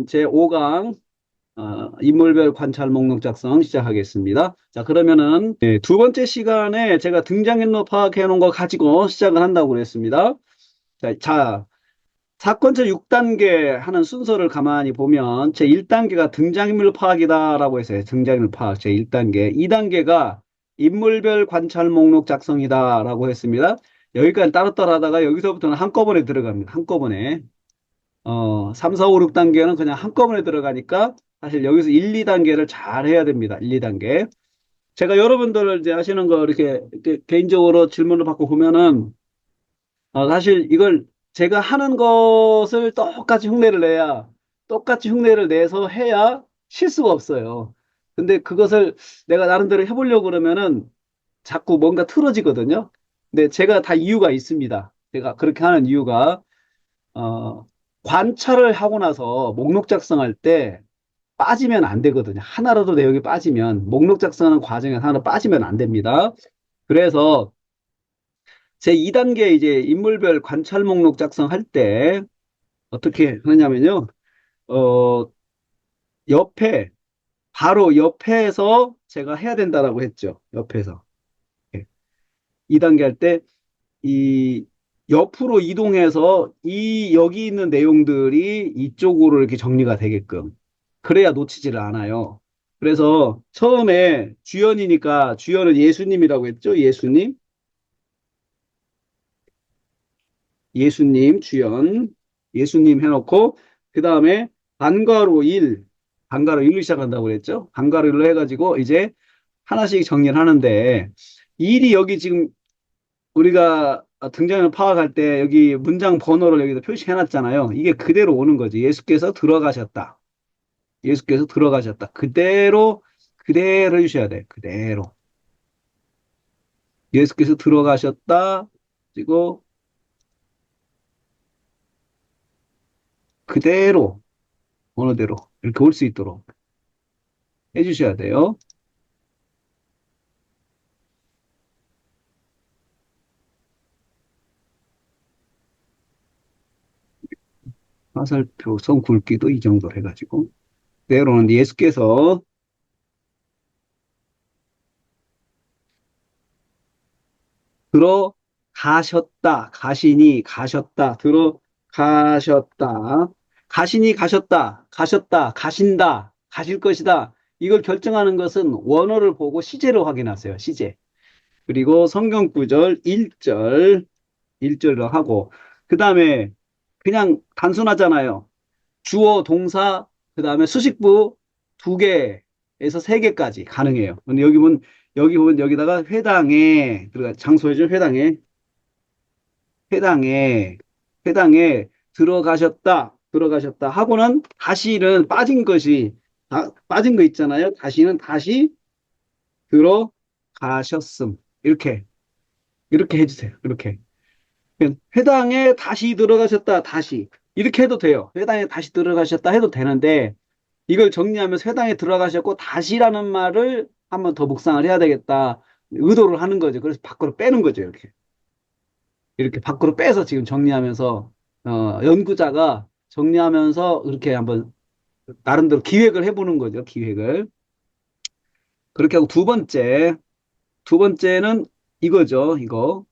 그러면 제5강 인물별 관찰 목록 작성 시작하겠습니다. 자, 그러면은 두 번째 시간에 제가 등장인물 파악해 놓은 거 가지고 시작을 한다고 그랬습니다. 자, 사건체 6단계 하는 순서를 가만히 보면 제 1단계가 등장인물 파악이다라고 했어요. 등장인물 파악 제 1단계. 2단계가 인물별 관찰 목록 작성이다라고 했습니다. 여기까지 따로따로 하다가 여기서부터는 한꺼번에 들어갑니다. 한꺼번에. 3, 4, 5, 6단계는 그냥 한꺼번에 들어가니까 사실 여기서 1, 2단계를 잘 해야 됩니다. 1, 2단계. 제가 여러분들 이제 하시는 거 이렇게 개인적으로 질문을 받고 보면은 사실 이걸 제가 하는 것을 똑같이 흉내를 내서 해야 실수가 없어요. 근데 그것을 내가 나름대로 해보려고 그러면은 자꾸 뭔가 틀어지거든요. 근데 제가 다 이유가 있습니다. 제가 그렇게 하는 이유가 어, 관찰을 하고 나서 목록 작성할 때 빠지면 안 되거든요. 하나라도 내용이 빠지면 목록 작성하는 과정에 하나 빠지면 안 됩니다. 그래서 제 2단계 이제 인물별 관찰 목록 작성할 때 어떻게 하느냐면요. 어, 옆에 바로 옆에서 제가 해야 된다라고 했죠. 옆에서. 2단계 할 때 이 옆으로 이동해서 이 여기 있는 내용들이 이쪽으로 이렇게 정리가 되게끔 그래야 놓치지를 않아요. 그래서 처음에 주연이니까 주연은 예수님이라고 했죠. 예수님 주연 예수님 해놓고 그 다음에 반가로 1 반가로 1로 시작한다고 그랬죠. 반가로 1로 해가지고 이제 하나씩 정리를 하는데 일이 여기 지금 우리가 등장을 파악할 때 여기 문장 번호를 여기다 표시해 놨잖아요. 이게 그대로 오는 거지. 예수께서 들어가셨다. 예수께서 들어가셨다. 그대로 해주셔야 돼. 그대로. 예수께서 들어가셨다. 그리고 그대로, 번호대로 이렇게 올 수 있도록 해주셔야 돼요. 화살표, 선 굵기도 이 정도로 해가지고. 그대로는 예수께서 들어가셨다. 들어가셨다. 가신이 가셨다. 가신다. 가실 것이다. 이걸 결정하는 것은 원어를 보고 시제를 확인하세요. 시제. 그리고 성경 구절 1절, 1절로 하고, 그 다음에 그냥 단순하잖아요. 주어, 동사, 그 다음에 수식부 2개에서 3개까지 가능해요. 근데 여기 보면 여기다가 회당에, 들어가, 장소해준 회당에, 회당에 들어가셨다 하고는 다시는 빠진 것이, 빠진 거 있잖아요. 다시는 다시 들어가셨음. 이렇게 해주세요. 이렇게. 회당에 다시 들어가셨다, 다시. 이렇게 해도 돼요. 회당에 다시 들어가셨다 해도 되는데, 이걸 정리하면서 회당에 들어가셨고, 다시라는 말을 한번 더 묵상을 해야 되겠다. 의도를 하는 거죠. 그래서 밖으로 빼는 거죠. 이렇게 밖으로 빼서 지금 정리하면서, 연구자가 정리하면서 이렇게 한번 나름대로 기획을 해보는 거죠. 기획을. 그렇게 하고 두 번째는 이거죠. 이거죠.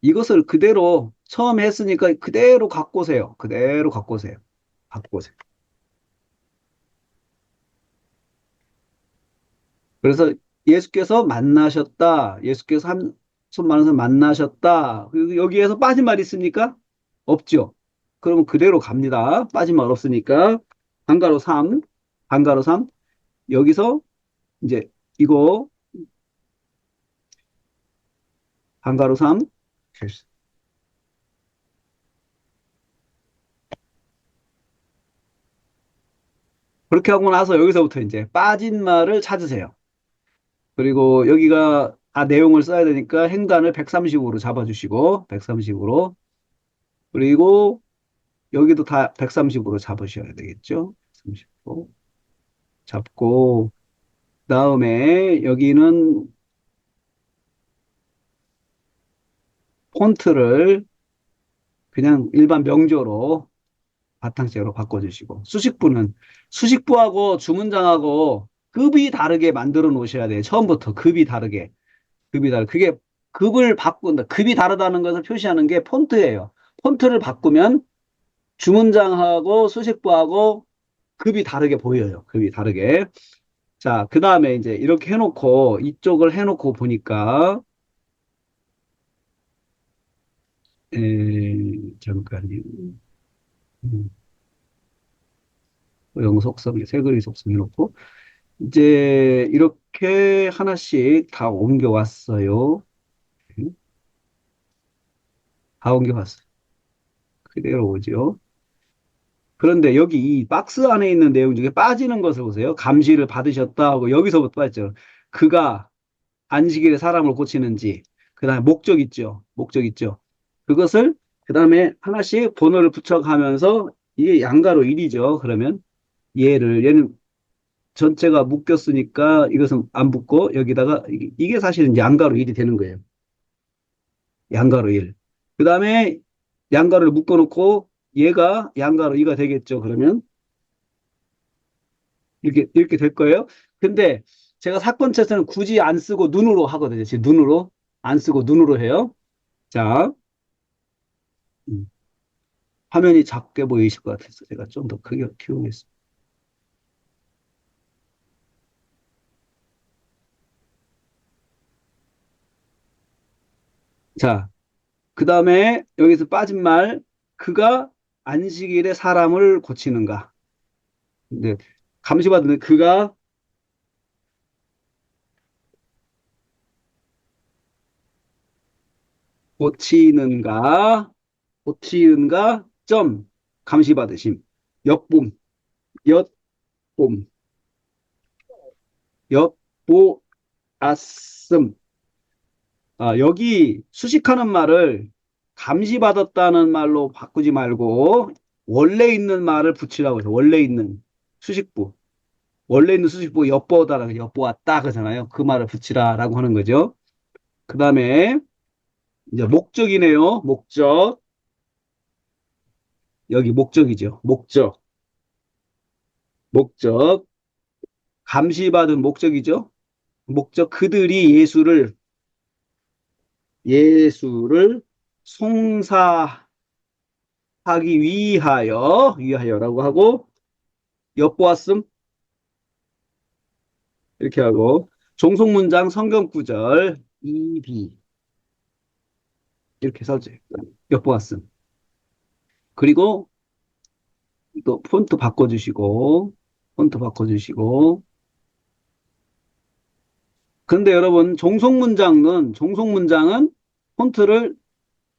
이것을 그대로 처음에 했으니까 그대로 갖고 오세요. 그대로 갖고 오세요. 갖고 오세요. 그래서 예수께서 만나셨다. 예수께서 손 많은 만나셨다. 그리고 여기에서 빠진 말 있습니까? 없죠. 그러면 그대로 갑니다. 빠진 말 없으니까. 반가로 3, 반가로 3. 여기서 이제 이거 반가로 3. 그렇게 하고 나서 여기서부터 이제 빠진 말을 찾으세요. 그리고 여기가 내용을 써야 되니까 행간을 130으로 잡아주시고 130으로 그리고 여기도 다 130으로 잡으셔야 되겠죠. 130으로 잡고 그다음에 여기는 폰트를 그냥 일반 명조로 바탕식으로 바꿔주시고, 수식부하고 주문장하고 급이 다르게 만들어 놓으셔야 돼요. 처음부터 급이 다르게. 급이 다르. 그게 급을 바꾼다. 급이 다르다는 것을 표시하는 게 폰트예요. 폰트를 바꾸면 주문장하고 수식부하고 급이 다르게 보여요. 급이 다르게. 자, 그 다음에 이제 이렇게 해놓고, 이쪽을 해놓고 보니까, 잠깐요. 음, 영 속성, 세그리 속성 해놓고, 이제 이렇게 하나씩 다 옮겨왔어요. 다 옮겨왔어요. 그대로 오죠. 그런데 여기 이 박스 안에 있는 내용 중에 빠지는 것을 보세요. 감시를 받으셨다 하고 여기서부터 빠졌죠. 그가 안식일에 사람을 고치는지, 그 다음에 목적 있죠. 목적 있죠. 그것을 그 다음에 하나씩 번호를 붙여가면서 이게 양가로 1이죠. 그러면 얘는 전체가 묶였으니까 이것은 안 붙고 여기다가 이게 사실은 양가로 1이 되는 거예요. 양가로 1. 그 다음에 양가로를 묶어놓고 얘가 양가로 2가 되겠죠. 그러면 이렇게 될 거예요. 근데 제가 사건체에서는 굳이 안 쓰고 눈으로 하거든요. 지금 눈으로. 안 쓰고 눈으로 해요. 자, 음, 화면이 작게 보이실 것 같아서 제가 좀 더 크게 키우겠습니다. 자, 그 다음에 여기서 빠진 말, 그가 안식일에 사람을 고치는가. 근데 감시받는 그가 고치는가, 고치는가, 점, 감시받으심. 엿봄, 엿봄, 엿보았음. 아, 여기 수식하는 말을 감시받았다는 말로 바꾸지 말고 원래 있는 말을 붙이라고 해서 원래 있는 수식부. 원래 있는 수식부 엿보다라고 엿보았다 그러잖아요. 그 말을 붙이라라고 하는 거죠. 그 다음에 이제 목적이네요. 목적. 여기 목적이죠. 목적. 목적. 감시받은 목적이죠. 목적 그들이 예수를 송사하기 위하여라고 하고 엿보았음 이렇게 하고 종속문장 성경 구절 EB 이렇게 써줘요. 엿보았음. 그리고 또 폰트 바꿔주시고 근데 여러분 종속문장은 폰트를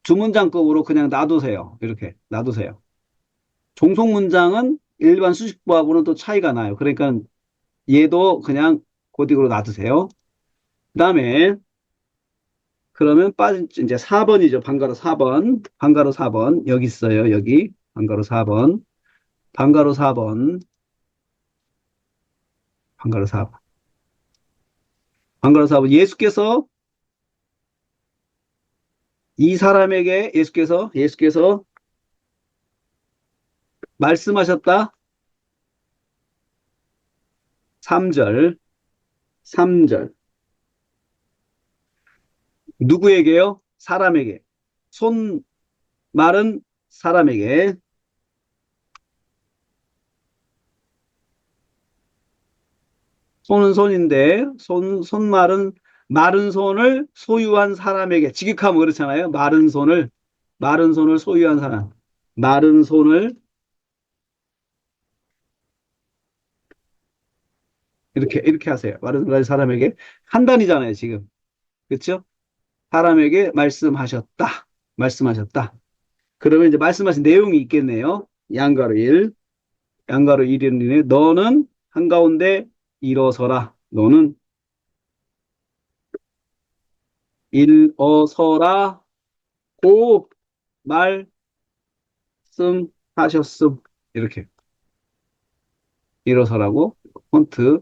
주문장급으로 그냥 놔두세요. 이렇게 놔두세요. 종속문장은 일반 수식부하고는 또 차이가 나요. 그러니까 얘도 그냥 고딕으로 놔두세요. 그 다음에 그러면 빠진 이제 4번이죠. 방가로 4번. 방가로 4번. 여기 있어요. 여기. 방가로 4번. 방가로 4번. 방가로 4번. 방가로 4번. 이 사람에게 예수께서 말씀하셨다. 3절. 3절. 누구에게요? 사람에게. 손 말은 사람에게. 손은 손인데 손말은 마른 손을 소유한 사람에게 직역하면 그렇잖아요. 마른 손을 소유한 사람. 마른 손을 이렇게 하세요. 마른 손을 사람에게 한 단이잖아요, 지금. 그렇죠? 사람에게 말씀하셨다. 말씀하셨다. 그러면 이제 말씀하신 내용이 있겠네요. 양가로 1. 양가로 1이니 너는 한가운데 일어서라. 너는 일어서라. 고 말씀하셨음. 이렇게 일어서라고 폰트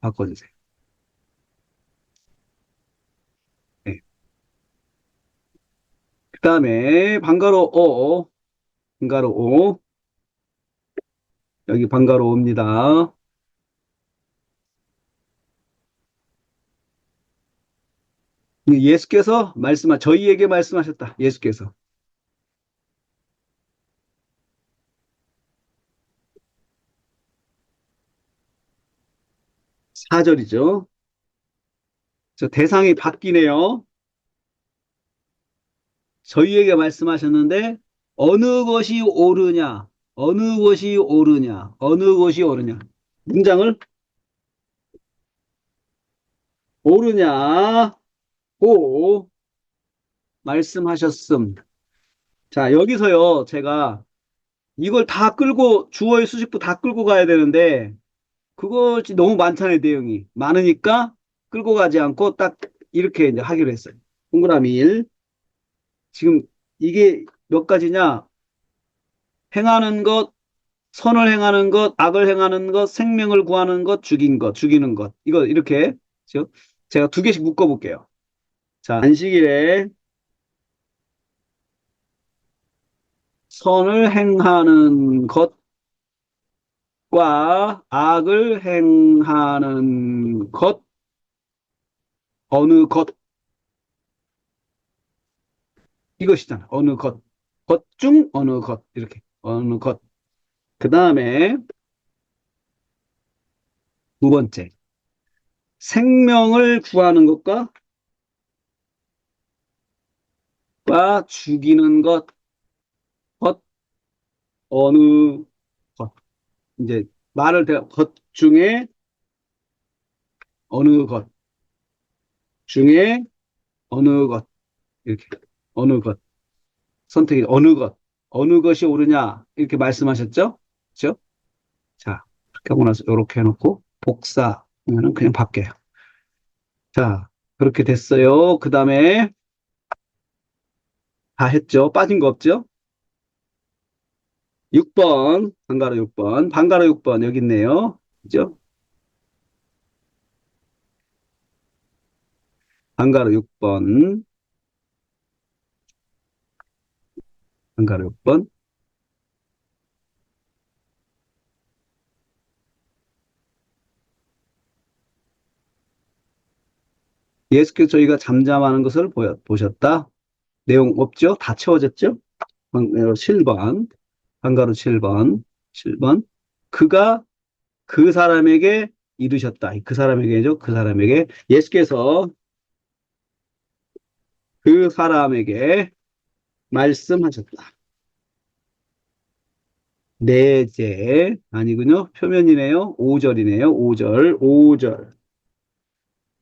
바꿔주세요. 네. 그 다음에 방가로 오. 여기 번거로웁니다. 예수께서 저희에게 말씀하셨다. 예수께서. 4절이죠. 저 대상이 바뀌네요. 저희에게 말씀하셨는데, 어느 것이 옳으냐, 어느 것이 옳으냐, 어느 것이 옳으냐. 문장을 옳으냐고 말씀하셨음. 자, 여기서요, 제가 이걸 다 끌고, 주어의 수식부 다 끌고 가야 되는데, 그것이 너무 많잖아요, 내용이. 많으니까 끌고 가지 않고 딱 이렇게 이제 하기로 했어요. 동그라미 1. 지금 이게 몇 가지냐? 행하는 것, 선을 행하는 것, 악을 행하는 것, 생명을 구하는 것, 죽이는 것. 이거 이렇게 그죠? 제가 두 개씩 묶어볼게요. 자, 안식일에 선을 행하는 것과 악을 행하는 것, 어느 것, 이것이잖아. 어느 것. 것 중 어느 것. 이렇게. 어느 것. 그 다음에 두 번째. 생명을 구하는 것과 죽이는 것, 어느 것. 이제 것 중에 어느 것 중에 어느 것. 이렇게. 어느 것. 선택이 어느 것. 어느 것이 옳으냐. 이렇게 말씀하셨죠? 그죠? 자, 그렇게 하고 나서 이렇게 해놓고 복사하면은 그냥 바뀌어요. 자, 그렇게 됐어요. 그 다음에 다 했죠? 빠진 거 없죠? 6번, 방가로 6번, 방가로 6번 여기 있네요. 그죠? 방가로 6번, 방가로 6번. 예수께서 저희가 잠잠하는 것을 보셨다. 내용 없죠? 다 채워졌죠? 방가로 7번, 방가로 7번, 7번. 그가 그 사람에게 이르셨다. 그 사람에게죠. 그 사람에게. 예수께서 그 사람에게 말씀하셨다. 내제 아니군요. 표면이네요. 5절이네요. 5절, 5절.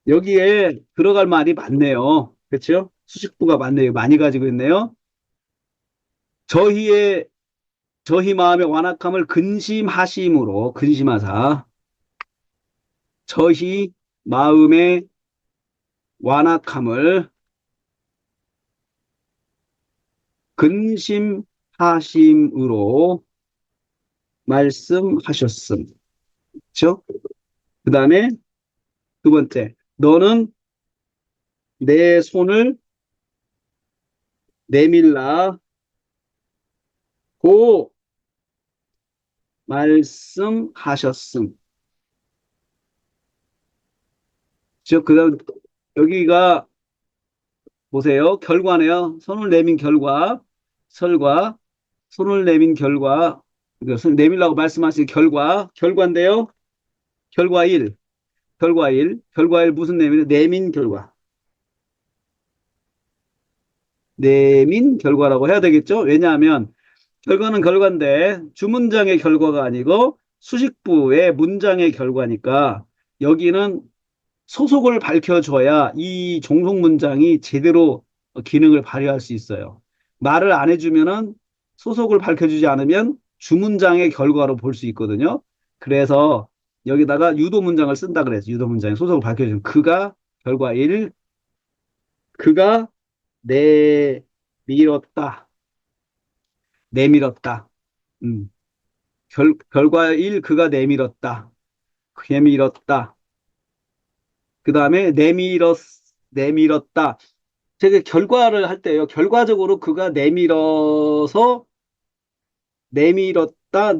여기에 들어갈 말이 많네요. 그렇죠? 수식부가 많네요. 많이 가지고 있네요. 저희의 저희 마음의 완악함을 근심하심으로 근심하사 저희 마음의 완악함을 근심하심으로 말씀하셨음. 그렇죠? 그 다음에 두 번째, 너는 내 손을 내밀라고 말씀하셨음. 즉, 그 다음, 여기가 보세요. 결과네요. 손을 내민 결과, 설과, 손을 내민 결과, 그러니까 손 내밀라고 말씀하신 결과인데요. 결과 1, 결과 1 무슨 내민 결과. 내민 결과라고 해야 되겠죠? 왜냐하면 결과는 결과인데 주문장의 결과가 아니고 수식부의 문장의 결과니까 여기는 소속을 밝혀줘야 이 종속 문장이 제대로 기능을 발휘할 수 있어요. 말을 안 해주면은 소속을 밝혀주지 않으면 주문장의 결과로 볼 수 있거든요. 그래서 여기다가 유도 문장을 쓴다 그래서 유도 문장에 소속을 밝혀주면 그가 결과 1, 그가 내밀었다. 내밀었다. 음. 결과 1, 그가 내밀었다. 그 다음에 내밀었다. 제가 결과를 할 때요. 결과적으로 그가 내밀었다. 내밀었다,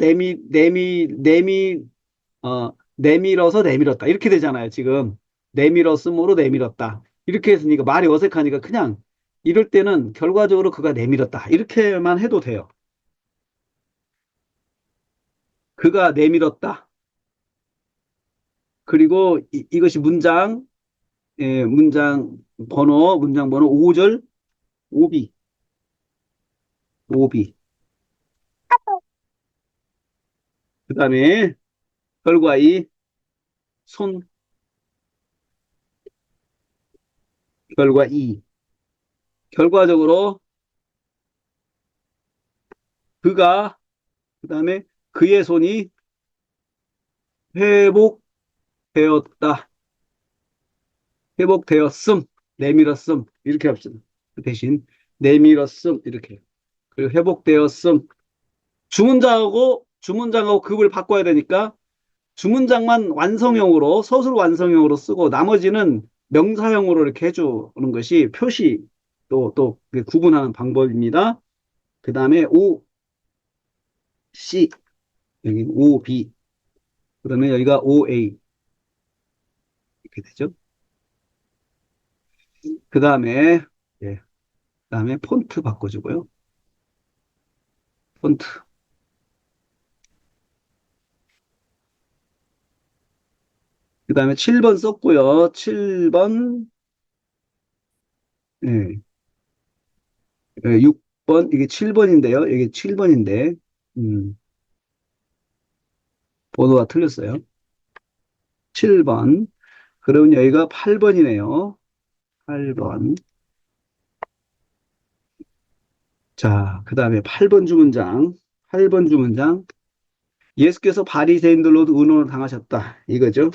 내밀어서 내밀었다. 이렇게 되잖아요, 지금. 내밀었음으로 내밀었다. 이렇게 했으니까 말이 어색하니까 그냥 이럴 때는 결과적으로 그가 내밀었다. 이렇게만 해도 돼요. 그가 내밀었다. 그리고 이것이 문장 번호 5절, 오비, 오비. 그 다음에 결과 이, 손, 결과 이. 결과적으로 그가, 그 다음에 그의 손이 회복되었다. 회복되었음, 내밀었음. 이렇게 합시다. 그 대신 내밀었음, 이렇게. 그리고 회복되었음. 주문장하고 급을 바꿔야 되니까 주문장만 완성형으로, 서술 완성형으로 쓰고 나머지는 명사형으로 이렇게 해주는 것이 표시, 또 구분하는 방법입니다. 그 다음에 O, C, 여기 O, B. 그러면 여기가 O, A. 이렇게 되죠. 그 다음에, 예, 그 다음에 폰트 바꿔주고요. 폰트. 그 다음에 7번 썼고요. 7번, 예, 6번, 이게 7번인데요. 이게 7번인데, 번호가 틀렸어요. 7번. 그러면 여기가 8번이네요. 8번. 자, 그 다음에 8번 주문장. 8번 주문장. 예수께서 바리새인들로도 의논을 당하셨다. 이거죠.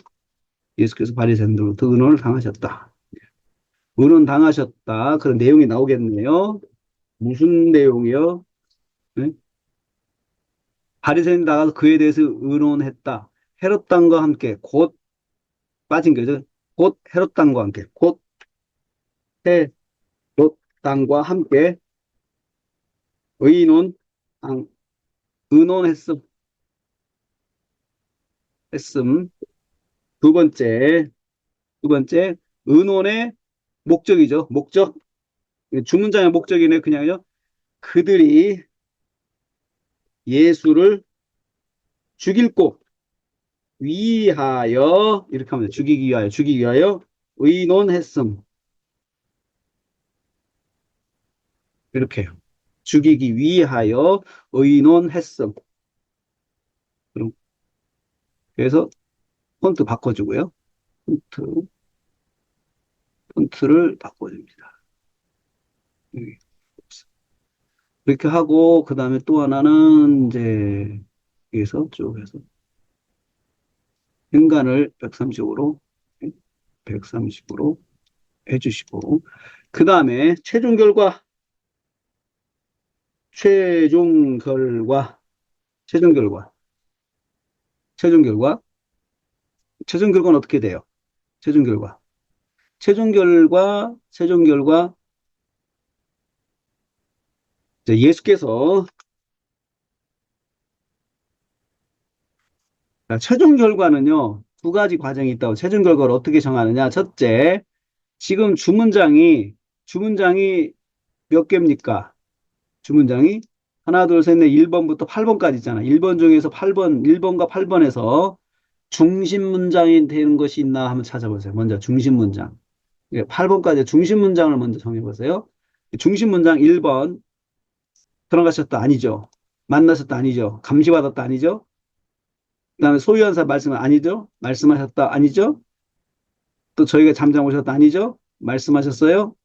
예수께서 바리새인들로도 의논을 당하셨다. 의논 당하셨다. 그런 내용이 나오겠네요. 무슨 내용이요? 네? 바리새인 나가서 그에 대해서 의논했다. 헤롯 당과 함께 곧 빠진 거죠. 곧 헤롯 당과 함께 곧 헤롯 당과 함께 의논 당, 의논했음 했음. 두 번째 두 번째 의논의 목적이죠. 목적 주문장의 목적이네 그냥요. 그들이 예수를 죽일 곳 위하여 이렇게 하면 돼요. 죽이기 위하여 의논했음 이렇게 해요. 죽이기 위하여 의논했음. 그래서 폰트 바꿔주고요. 폰트, 폰트를 바꿔줍니다. 여기. 이렇게 하고 그 다음에 또 하나는 이제 여기서 쭉 해서 현관을 130으로 130으로 해주시고 그 다음에 최종 결과 최종 결과 최종 결과 최종 결과는 어떻게 돼요? 최종 결과 최종 결과 이제 예수께서 최종 결과는요 두 가지 과정이 있다고 최종 결과를 어떻게 정하느냐 첫째 지금 주문장이 몇 개입니까? 주문장이 하나, 둘, 셋, 넷, 1번부터 8번까지 있잖아. 1번 중에서 8번, 1번과 8번에서 중심 문장이 되는 것이 있나 한번 찾아보세요. 먼저 중심 문장. 8번까지 중심 문장을 먼저 정해보세요. 중심 문장 1번 들어가셨다 아니죠. 만나셨다 아니죠. 감시받았다 아니죠. 그다음에 소유한 사 말씀은 아니죠. 말씀하셨다 아니죠. 또 저희가 잠잠 오셨다 아니죠. 말씀하셨어요.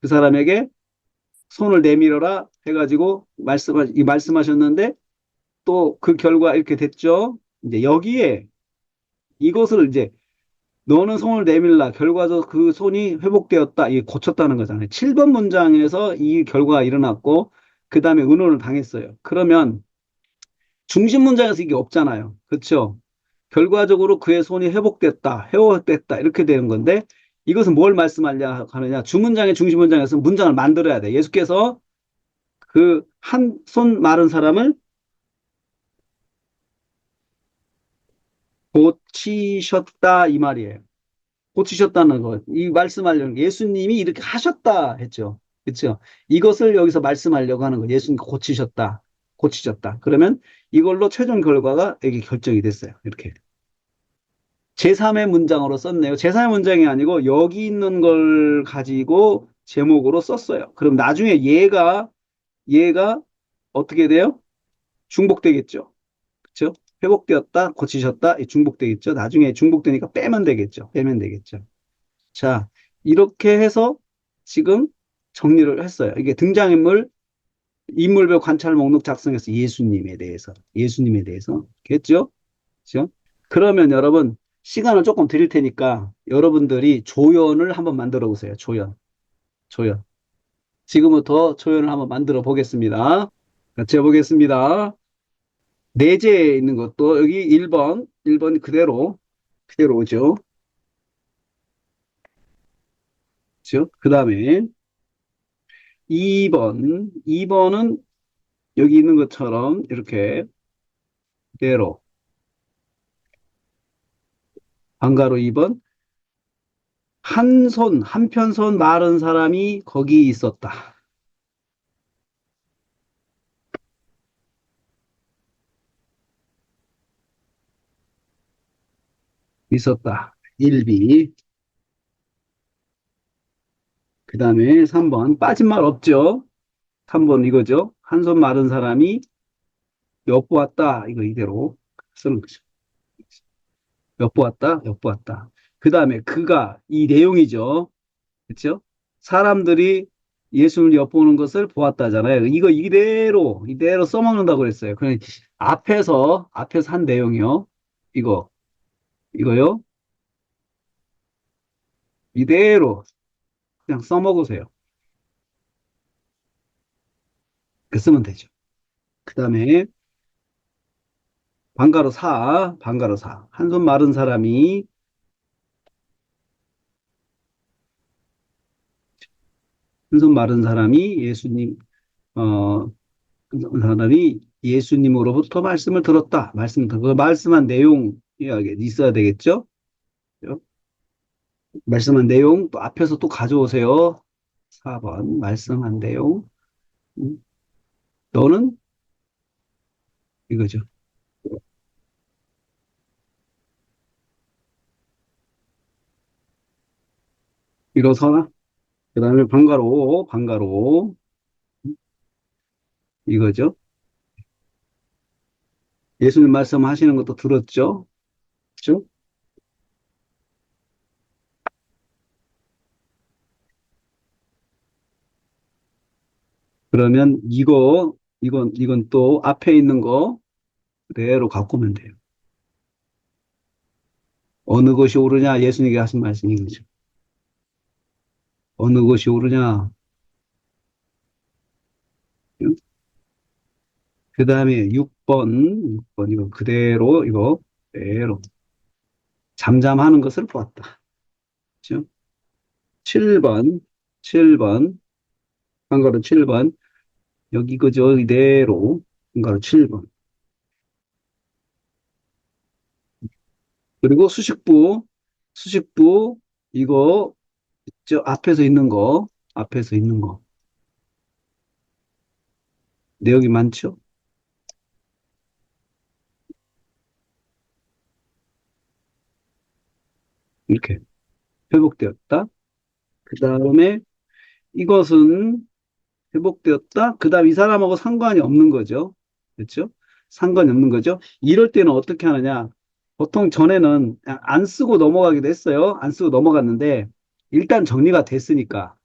그 사람에게 손을 내밀어라 해가지고 말씀하셨는데 또 그 결과 이렇게 됐죠. 이제 여기에 이것을 이제 너는 손을 내밀라. 결과적으로 그 손이 회복되었다. 이게 고쳤다는 거잖아요. 7번 문장에서 이 결과가 일어났고 그 다음에 의논을 당했어요. 그러면 중심 문장에서 이게 없잖아요. 그렇죠? 결과적으로 그의 손이 회복됐다 이렇게 되는 건데 이것은 뭘 말씀하려 하느냐? 주문장의 중심 문장에서 문장을 만들어야 돼. 예수께서 그 한 손 마른 사람을 고치셨다 이 말이에요. 고치셨다는 것. 이 말씀하려는 예수님이 이렇게 하셨다 했죠. 그렇죠? 이것을 여기서 말씀하려고 하는 거. 예수님 고치셨다. 고치셨다. 그러면 이걸로 최종 결과가 여기 결정이 됐어요. 이렇게. 제3의 문장으로 썼네요. 제3의 문장이 아니고 여기 있는 걸 가지고 제목으로 썼어요. 그럼 나중에 얘가 어떻게 돼요? 중복되겠죠. 그렇죠? 회복되었다, 고치셨다, 중복되겠죠. 나중에 중복되니까 빼면 되겠죠. 빼면 되겠죠. 자, 이렇게 해서 지금 정리를 했어요. 이게 등장인물, 인물별 관찰 목록 작성해서 예수님에 대해서. 겠죠? 그죠? 그러면 여러분, 시간을 조금 드릴 테니까 여러분들이 조연을 한번 만들어 보세요. 조연. 지금부터 조연을 한번 만들어 보겠습니다. 같이 해보겠습니다. 내재에 있는 것도 여기 1번 그대로 오죠. 그죠? 그 다음에 2번은 여기 있는 것처럼 이렇게 그대로 방가로 2번 한편 손 마른 사람이 거기 있었다. 있었다. 1비. 그 다음에 3번 빠진 말 없죠? 3번 이거죠. 한 손 마른 사람이 엿보았다. 이거 이대로 쓰는 거죠. 엿보았다. 그 다음에 그가 이 내용이죠. 그렇죠? 사람들이 예수를 엿보는 것을 보았다잖아요. 이거 이대로 써먹는다고 그랬어요. 그냥 앞에서 한 내용이요. 이거 이거요. 이대로 그냥 써먹으세요. 그 쓰면 되죠. 그 다음에 방가로 사. 한 손 마른 사람이 한 손 마른 사람이 어, 사람이 예수님으로부터 말씀을 들었다. 그 말씀한 내용 있어야 되겠죠? 그죠? 말씀한 내용 또 앞에서 또 가져오세요. 4번 말씀한 내용. 음, 너는 이거죠. 일어서나. 그 다음에 방가로 이거죠. 예수님 말씀하시는 것도 들었죠. 그죠? 그러면 이건 또 앞에 있는 거 그대로 갖고 오면 돼요. 어느 것이 옳으냐? 예수님께 하신 말씀이 거죠. 어느 것이 옳으냐? 그 다음에 6번 이거 그대로 잠잠하는 것을 보았다. 그죠? 7번, 7번, 한가로 7번, 여기 그죠? 이대로, 한가로 7번. 그리고 수식부, 이거, 저 앞에서 있는 거. 내용이 많죠? 이렇게 회복되었다. 그 다음에 이것은 회복되었다. 그 다음 이 사람하고 상관이 없는 거죠. 그렇죠? 상관이 없는 거죠. 이럴 때는 어떻게 하느냐. 보통 전에는 안 쓰고 넘어가기도 했어요. 안 쓰고 넘어갔는데 일단 정리가 됐으니까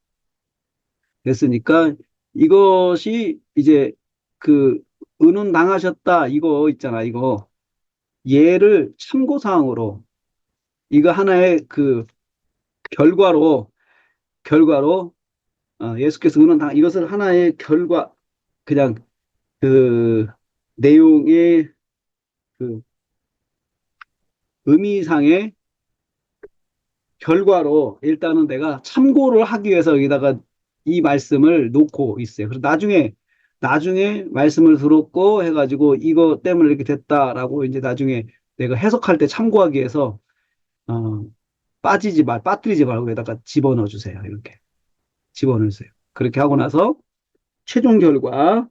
이것이 이제 그 은은 당하셨다 이거 있잖아. 이거 얘를 참고사항으로 이거 하나의 그 결과로 예수께서 은은 당 이것을 하나의 그냥 그 내용의 그 의미상의 결과로 일단은 내가 참고를 하기 위해서 여기다가 이 말씀을 놓고 있어요. 그래서 나중에 말씀을 들었고 해가지고 이거 때문에 이렇게 됐다라고 이제 나중에 내가 해석할 때 참고하기 위해서, 어, 빠뜨리지 말고 여기다가 집어넣어 주세요. 이렇게 집어넣으세요. 그렇게 하고 나서 최종 결과,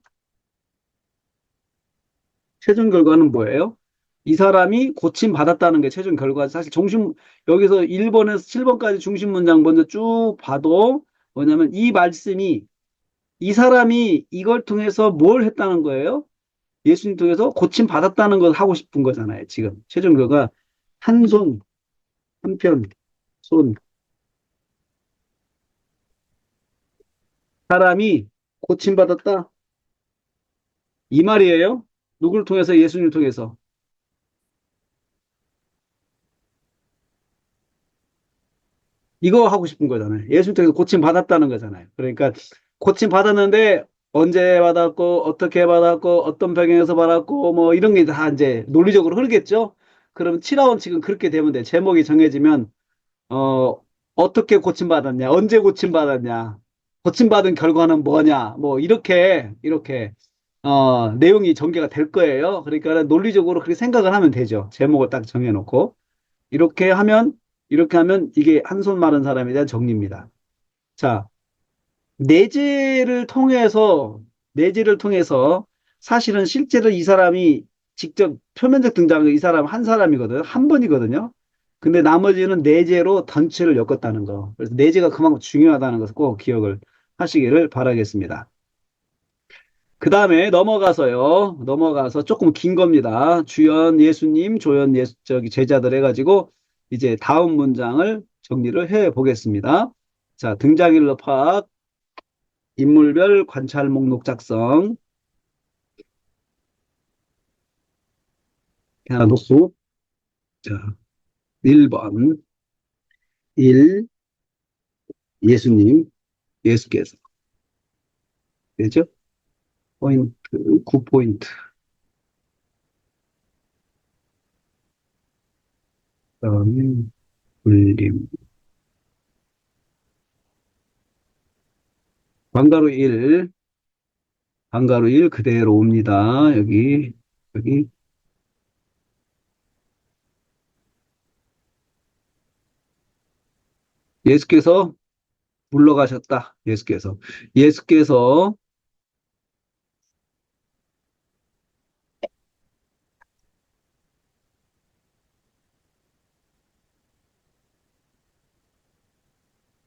최종 결과는 뭐예요? 이 사람이 고침 받았다는 게 최종 결과. 사실 여기서 1번에서 7번까지 중심 문장 먼저 쭉 봐도 뭐냐면 이 말씀이 이 사람이 이걸 통해서 뭘 했다는 거예요? 예수님 통해서 고침 받았다는 걸 하고 싶은 거잖아요. 지금 최종 결과 한 손, 한편, 손. 사람이 고침 받았다. 이 말이에요. 누구를 통해서? 예수님을 통해서. 이거 하고 싶은 거잖아요. 예수님 통해서 고침 받았다는 거잖아요. 그러니까 고침 받았는데 언제 받았고 어떻게 받았고 어떤 배경에서 받았고 뭐 이런 게 다 이제 논리적으로 흐르겠죠. 그럼 7화원칙은 그렇게 되면 돼. 제목이 정해지면 어 어떻게 고침 받았냐, 언제 고침 받았냐, 고침 받은 결과는 뭐냐, 뭐 이렇게 내용이 전개가 될 거예요. 그러니까 논리적으로 그렇게 생각을 하면 되죠. 제목을 딱 정해놓고. 이렇게 하면, 이렇게 하면 이게 한손 마른 사람에 대한 정리입니다. 자, 내재를 통해서, 내재를 통해서 사실은 실제로 이 사람이 직접 표면적 등장한 이 사람 한 사람이거든요. 한 번이거든요. 근데 나머지는 내재로 전체를 엮었다는 거. 그래서 내재가 그만큼 중요하다는 것을 꼭 기억을 하시기를 바라겠습니다. 그 다음에 넘어가서 조금 긴 겁니다. 주연 예수님, 제자들 해가지고 이제 다음 문장을 정리를 해 보겠습니다. 자, 등장인물 파악, 인물별 관찰 목록 작성. 하나 놓고, 자, 1번, 1, 예수님, 예수께서. 되죠? 포인트, 9포인트. 그다음에 불림. 방가로 1, 방가로 1 그대로 옵니다. 여기. 예수께서 물러가셨다. 예수께서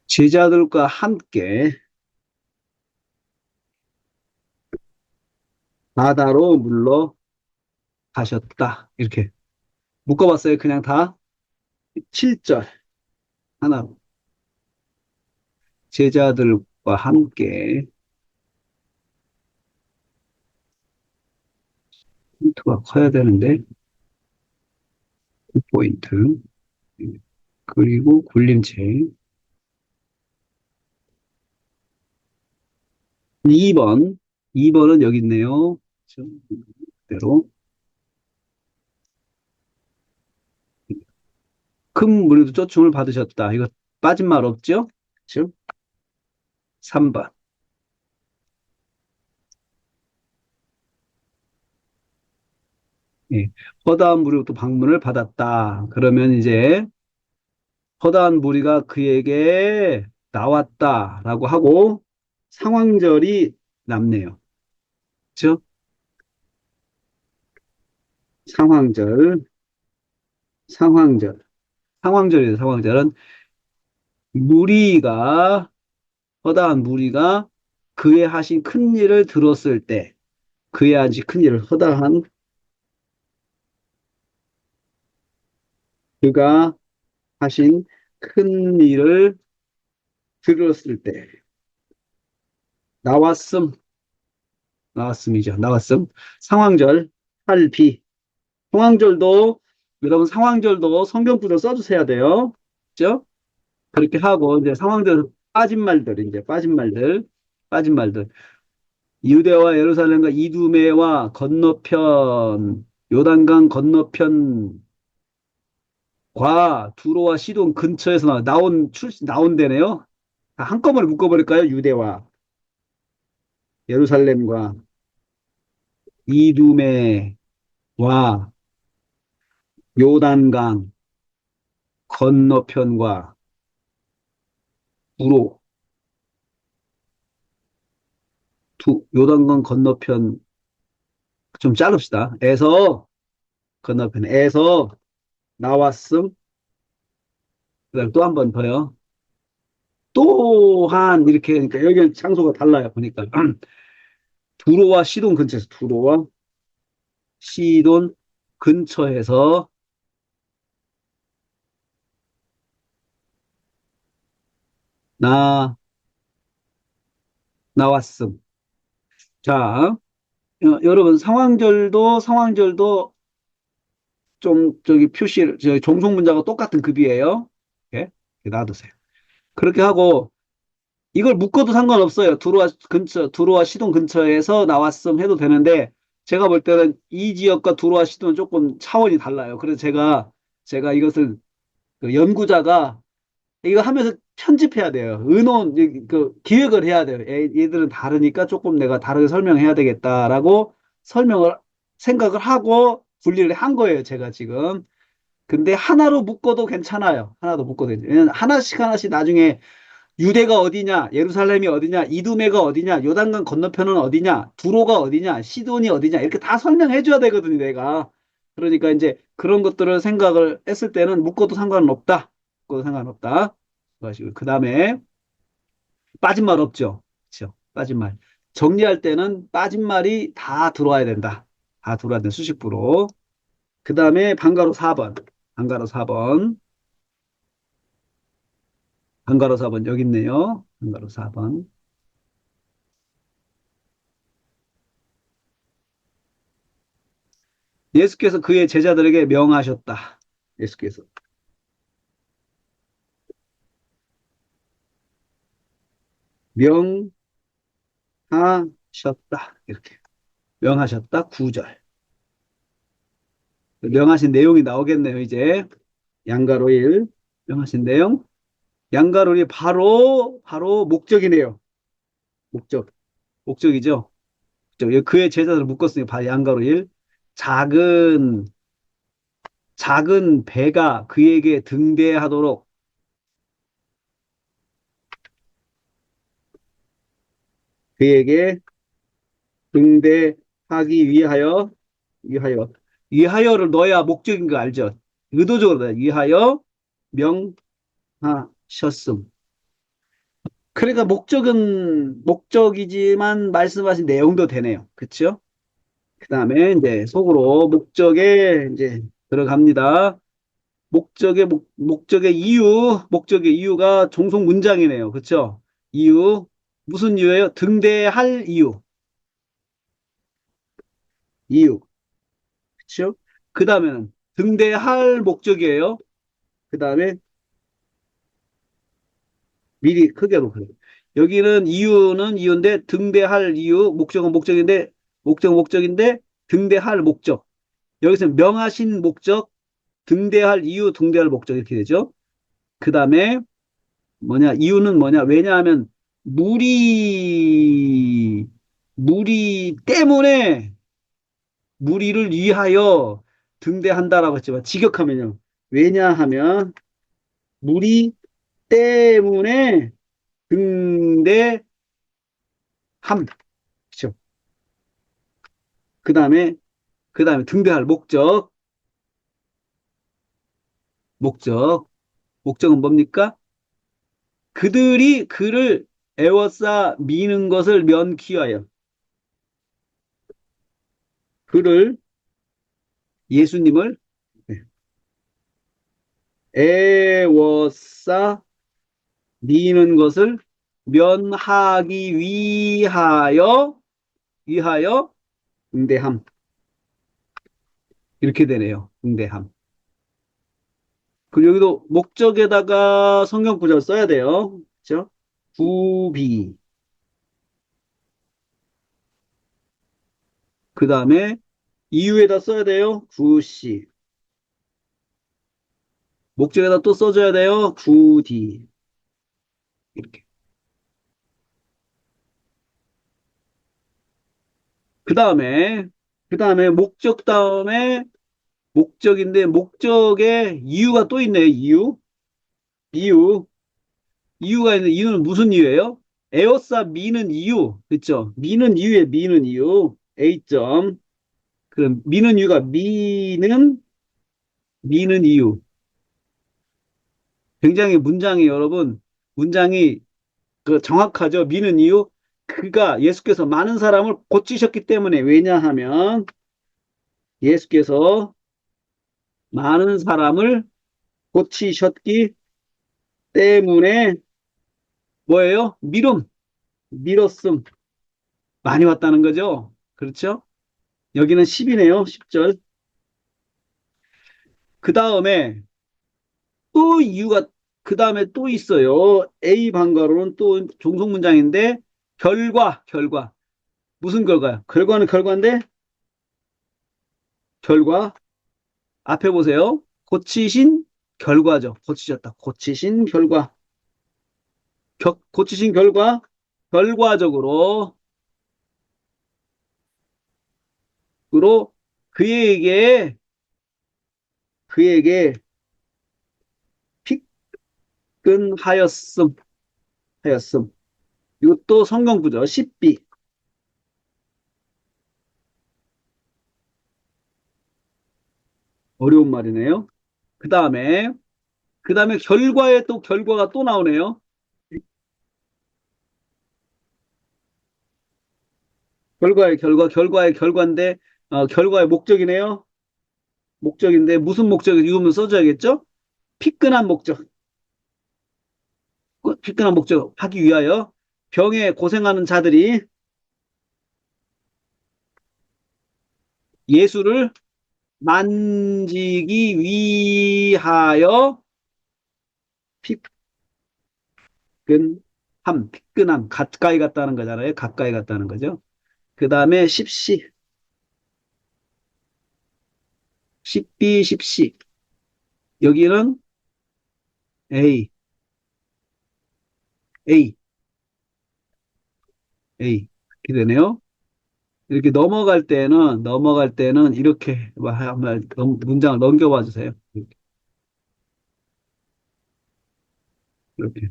제자들과 함께 바다로 물러가셨다. 이렇게 묶어봤어요. 그냥 다 7절 하나. 제자들과 함께 포인트가 커야 되는데 포인트 그리고 굴림체 2번 2번은 여기 있네요. 그대로 큰 무리도 쫓음을 받으셨다. 이거 빠진 말 없죠? 즉 3번. 예. 허다한 무리로부터 방문을 받았다. 그러면 이제 허다한 무리가 그에게 나왔다라고 하고 상황절이 남네요. 즉 상황절, 상황절, 상황절이에요. 상황절은 무리가 허다한 무리가 그의 하신 큰 일을 들었을 때 그의 하신 큰 일을 허다한 그가 하신 큰 일을 들었을 때 나왔음, 나왔음이죠. 나왔음. 상황절, 할비. 상황절도 여러분 상황절도 성경 구절 써주셔야 돼요. 그죠? 그렇게 하고 이제 상황절 빠진 말들. 유대와 예루살렘과 이두메와 건너편 요단강 건너편과 두로와 시돈 근처에서 나온 데네요. 다 한꺼번에 묶어버릴까요? 유대와 예루살렘과 이두메와 요단강 건너편과 두로 요단강 건너편 좀 자릅시다. 에서 건너편 에서 나왔음. 그다음 또 한 번 더요. 또한 이렇게 그러니까 여기는 장소가 달라요. 보니까 두로와 시돈 근처에서 두로와 시돈 근처에서 나 나왔음. 자, 여러분 상황절도 좀 저기 표시 저 종속 문자가 똑같은 급이에요. 예? 이렇게 놔두세요. 그렇게 하고 이걸 묶어도 상관없어요. 두로와 시동 근처에서 나왔음 해도 되는데 제가 볼 때는 이 지역과 두로와 시동은 조금 차원이 달라요. 그래서 제가 이것을 그 연구자가 이거 하면서 편집해야 돼요. 기획을 해야 돼요. 얘들은 다르니까 조금 내가 다르게 설명해야 되겠다라고 설명을 생각을 하고 분리를 한 거예요. 제가 지금. 근데 하나로 묶어도 괜찮아요. 하나도 묶어도 괜찮아요. 왜냐면 하나씩 하나씩 나중에 유대가 어디냐, 예루살렘이 어디냐, 이두메가 어디냐, 요단강 건너편은 어디냐, 두로가 어디냐, 시돈이 어디냐 이렇게 다 설명해 줘야 되거든요, 내가. 그러니까 이제 그런 것들을 생각을 했을 때는 묶어도 상관은 없다. 묶어도 상관없다. 그 다음에 빠진 말 없죠. 그렇죠? 빠진 말. 정리할 때는 빠진 말이 다 들어와야 된다. 다 들어와야 된다. 수식부로. 그 다음에 방가로 4번. 방가로 4번. 방가로 4번 여기 있네요. 방가로 4번. 예수께서 그의 제자들에게 명하셨다. 예수께서 명하셨다. 이렇게 명하셨다. 9절. 명하신 내용이 나오겠네요. 이제 양가로일 명하신 내용. 양가로일이 바로 목적이네요. 목적. 목적이죠. 그의 제자들을 묶었으니 바로 양가로일. 작은 작은 배가 그에게 등대하도록 그에게 등대하기 위하여 위하여를 넣어야 목적인 거 알죠? 의도적으로 넣어야 위하여 명하셨음. 그러니까 목적은 목적이지만 말씀하신 내용도 되네요. 그렇죠? 그다음에 이제 속으로 목적에 이제 들어갑니다. 목적의 이유가 종속 문장이네요. 그렇죠? 이유 무슨 이유예요? 등대할 이유. 그렇죠? 그다음에는 등대할 목적이에요. 그다음에 미리 크게 놓고요. 여기는 이유는 이유인데 등대할 이유, 목적은 목적인데 목적은 목적인데 등대할 목적. 여기서 명하신 목적, 등대할 이유, 등대할 목적 이렇게 되죠. 그 다음에 이유는 뭐냐? 왜냐하면 무리 무리 때문에 무리를 위하여 등대한다라고 했지만 직역하면요. 왜냐하면 무리 때문에 등대함. 그렇죠? 그다음에 그다음에 등대할 목적. 목적은 뭡니까? 그들이 그를 애워싸 미는 것을 면키하여 그를 예수님을 애워싸 미는 것을 면하기 위하여 응대함 이렇게 되네요. 응대함. 그리고 여기도 목적에다가 성경 구절 써야 돼요. 그렇죠? 구비. 그 다음에 이유에다 써야 돼요. 구시. 목적에다 또 써줘야 돼요. 구디. 이렇게. 그 다음에 목적 다음에 목적인데 목적에 이유가 또 있네요. 이유. 이유. 이유가 있는데 이유는 무슨 이유예요? 에어싸 미는 이유. 그쵸? 미는 이유에 미는 이유. A점. 그럼 미는 이유가 미는 이유. 굉장히 문장이 여러분 문장이 그 정확하죠. 미는 이유. 그가 예수께서 많은 사람을 고치셨기 때문에 왜냐하면 예수께서 많은 사람을 고치셨기 때문에 뭐예요? 밀었음. 많이 왔다는 거죠. 그렇죠? 여기는 10이네요. 10절. 그 다음에 또 이유가 그 다음에 또 있어요. A 방가로는 또 종속 문장인데 결과. 무슨 결과야? 결과는 결과인데 결과 앞에 보세요. 고치신 결과죠. 고치셨다. 고치신 결과. 고치신 결과 결과적으로 그에게 그에게 피근하였음 하였음. 이것도 성경구죠. 10b. 어려운 말이네요. 그 다음에 결과에 또 결과가 또 나오네요. 결과의 결과인데 결과의 목적이네요. 목적인데 무슨 목적이 이거면 써줘야겠죠? 피근한 목적. 피근한 목적 하기 위하여 병에 고생하는 자들이 예수를 만지기 위하여 피근함, 가까이 갔다는 거잖아요. 가까이 갔다는 거죠. 그 다음에 10시, 10b, 10시. 여기는 A, A, A. 이렇게 되네요. 이렇게 넘어갈 때는 이렇게 한번 문장을 넘겨봐 주세요. 이렇게,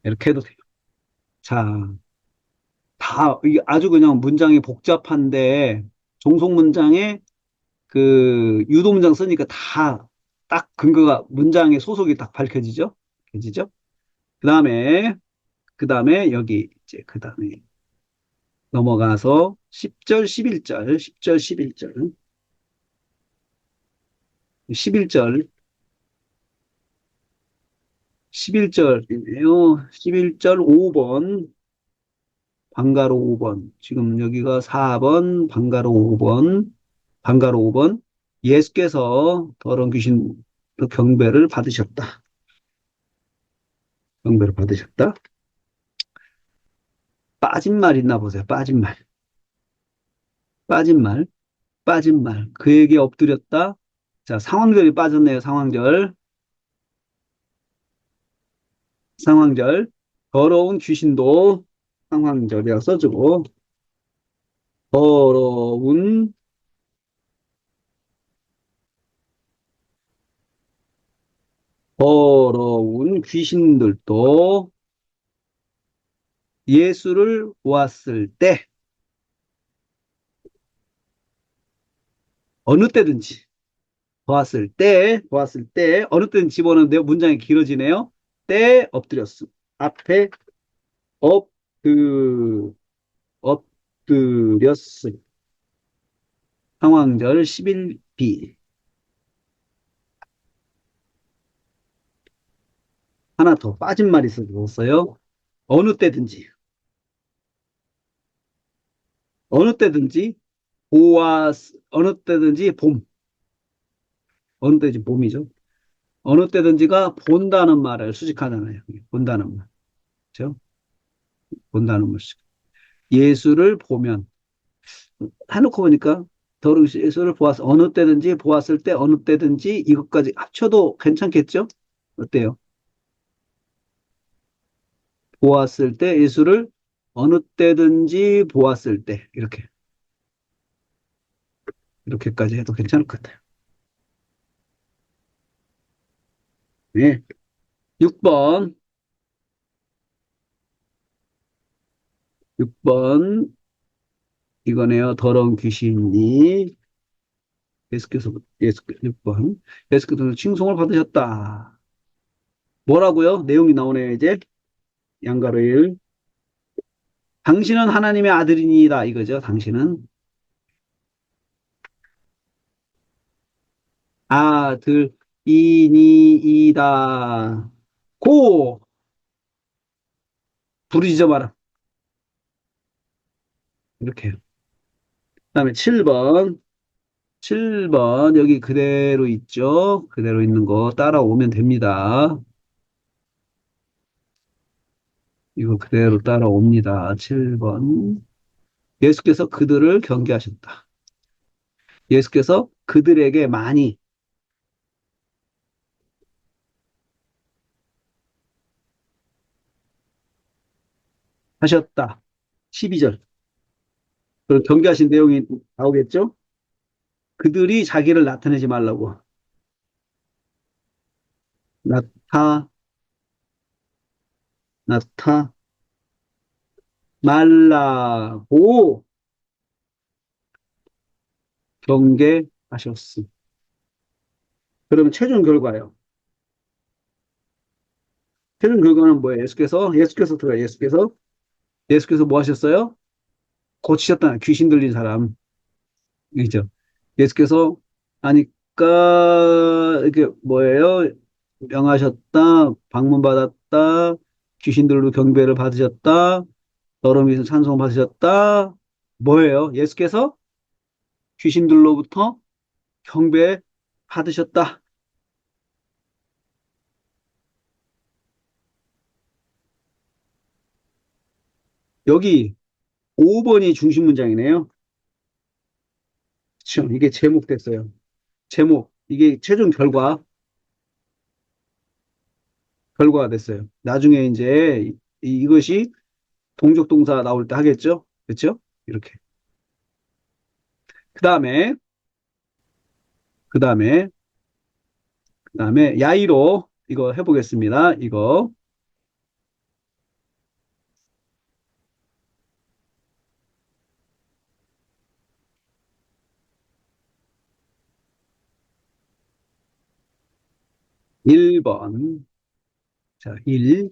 이렇게 해도 돼요. 자, 이게 아주 그냥 문장이 복잡한데, 종속 문장에 그 유도 문장 쓰니까 다 딱 근거가, 문장의 소속이 딱 밝혀지죠? 밝혀지죠? 그 다음에, 여기, 이제, 그 다음에 넘어가서 10절, 11절, 10절, 11절, 11절, 11절이네요. 11절 5번, 방가로 5번. 지금 여기가 4번, 방가로 5번, 방가로 5번. 예수께서 더러운 귀신 경배를 받으셨다. 경배를 받으셨다. 빠진 말 있나 보세요. 빠진 말. 빠진 말. 빠진 말. 그에게 엎드렸다. 자, 상황절이 빠졌네요. 상황절. 더러운 귀신도 상황절이라고 써주고, 더러운, 더러운 귀신들도 예수를 보았을 때, 어느 때든지, 어느 때든지 집어넣는데 문장이 길어지네요. 때 엎드렸음. 앞에 엎, 그, 엎드렸음. 상황절 11b. 하나 더 빠진 말이 있었어요. 어느 때든지, 어느 때든지, 어느 때든지 어느 때든지 봄이죠. 어느 때든지가 본다는 말을 수식하잖아요. 본다는 말. 그죠? 본다는 말. 예수를 보면, 해놓고 보니까, 더러 예수를 보았을, 어느 때든지 보았을 때, 어느 때든지 이것까지 합쳐도 괜찮겠죠? 어때요? 보았을 때, 예수를 어느 때든지 보았을 때, 이렇게. 이렇게까지 해도 괜찮을 것 같아요. 네. 6번, 6번, 이거네요. 더러운 귀신이 예수께서 6번, 예수께서 칭송을 받으셨다. 뭐라고요? 내용이 나오네요, 이제. 양가로일. 당신은 하나님의 아들이니이다. 이거죠, 당신은. 아들이니이다. 고! 부르짖어 봐라. 이렇게. 그 다음에 7번. 7번, 여기 그대로 있죠? 그대로 있는 거 따라오면 됩니다. 이거 그대로 따라옵니다. 7번. 예수께서 그들을 경계하셨다. 예수께서 그들에게 많이 하셨다. 12절. 그리고 경계하신 내용이 나오겠죠? 그들이 자기를 나타내지 말라고. 나타, 나타, 말라고 경계하셨음. 그러면 최종 결과예요. 최종 결과는 뭐예요? 예수께서 들어요. 예수께서 뭐 하셨어요? 고치셨다. 귀신 들린 사람. 이죠. 예수께서 하니까, 이게 뭐예요? 명하셨다. 방문받았다. 귀신들로 경배를 받으셨다. 너러미서 찬송 받으셨다. 뭐예요? 예수께서 귀신들로부터 경배 받으셨다. 여기 5번이 중심 문장이네요. 그쵸? 이게 제목 됐어요. 제목. 이게 최종 결과가 됐어요. 나중에 이제 이것이 동적 동사 나올 때 하겠죠? 그렇죠? 이렇게. 그 다음에, 그 다음에, 그 다음에 야이로 이거 해보겠습니다. 이거 1번. 자, 1.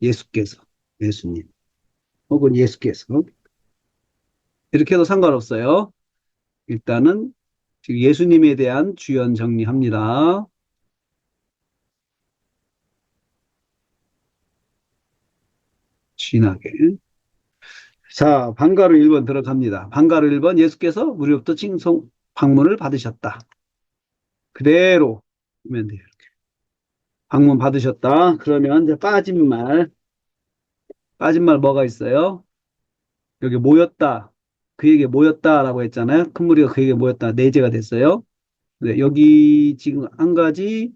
예수께서, 예수님. 혹은 예수께서. 이렇게 해도 상관없어요. 일단은 지금 예수님에 대한 주연 정리합니다. 진하게. 자, 방가루 1번 들어갑니다. 방가루 1번 예수께서 우리로부터 칭송 방문을 받으셨다. 그대로 하면 돼요. 방문 받으셨다. 그러면 이제 빠진 말 뭐가 있어요? 여기 모였다. 그에게 모였다라고 했잖아요. 큰 무리가 그에게 모였다. 내재가 됐어요. 네, 여기 지금 한 가지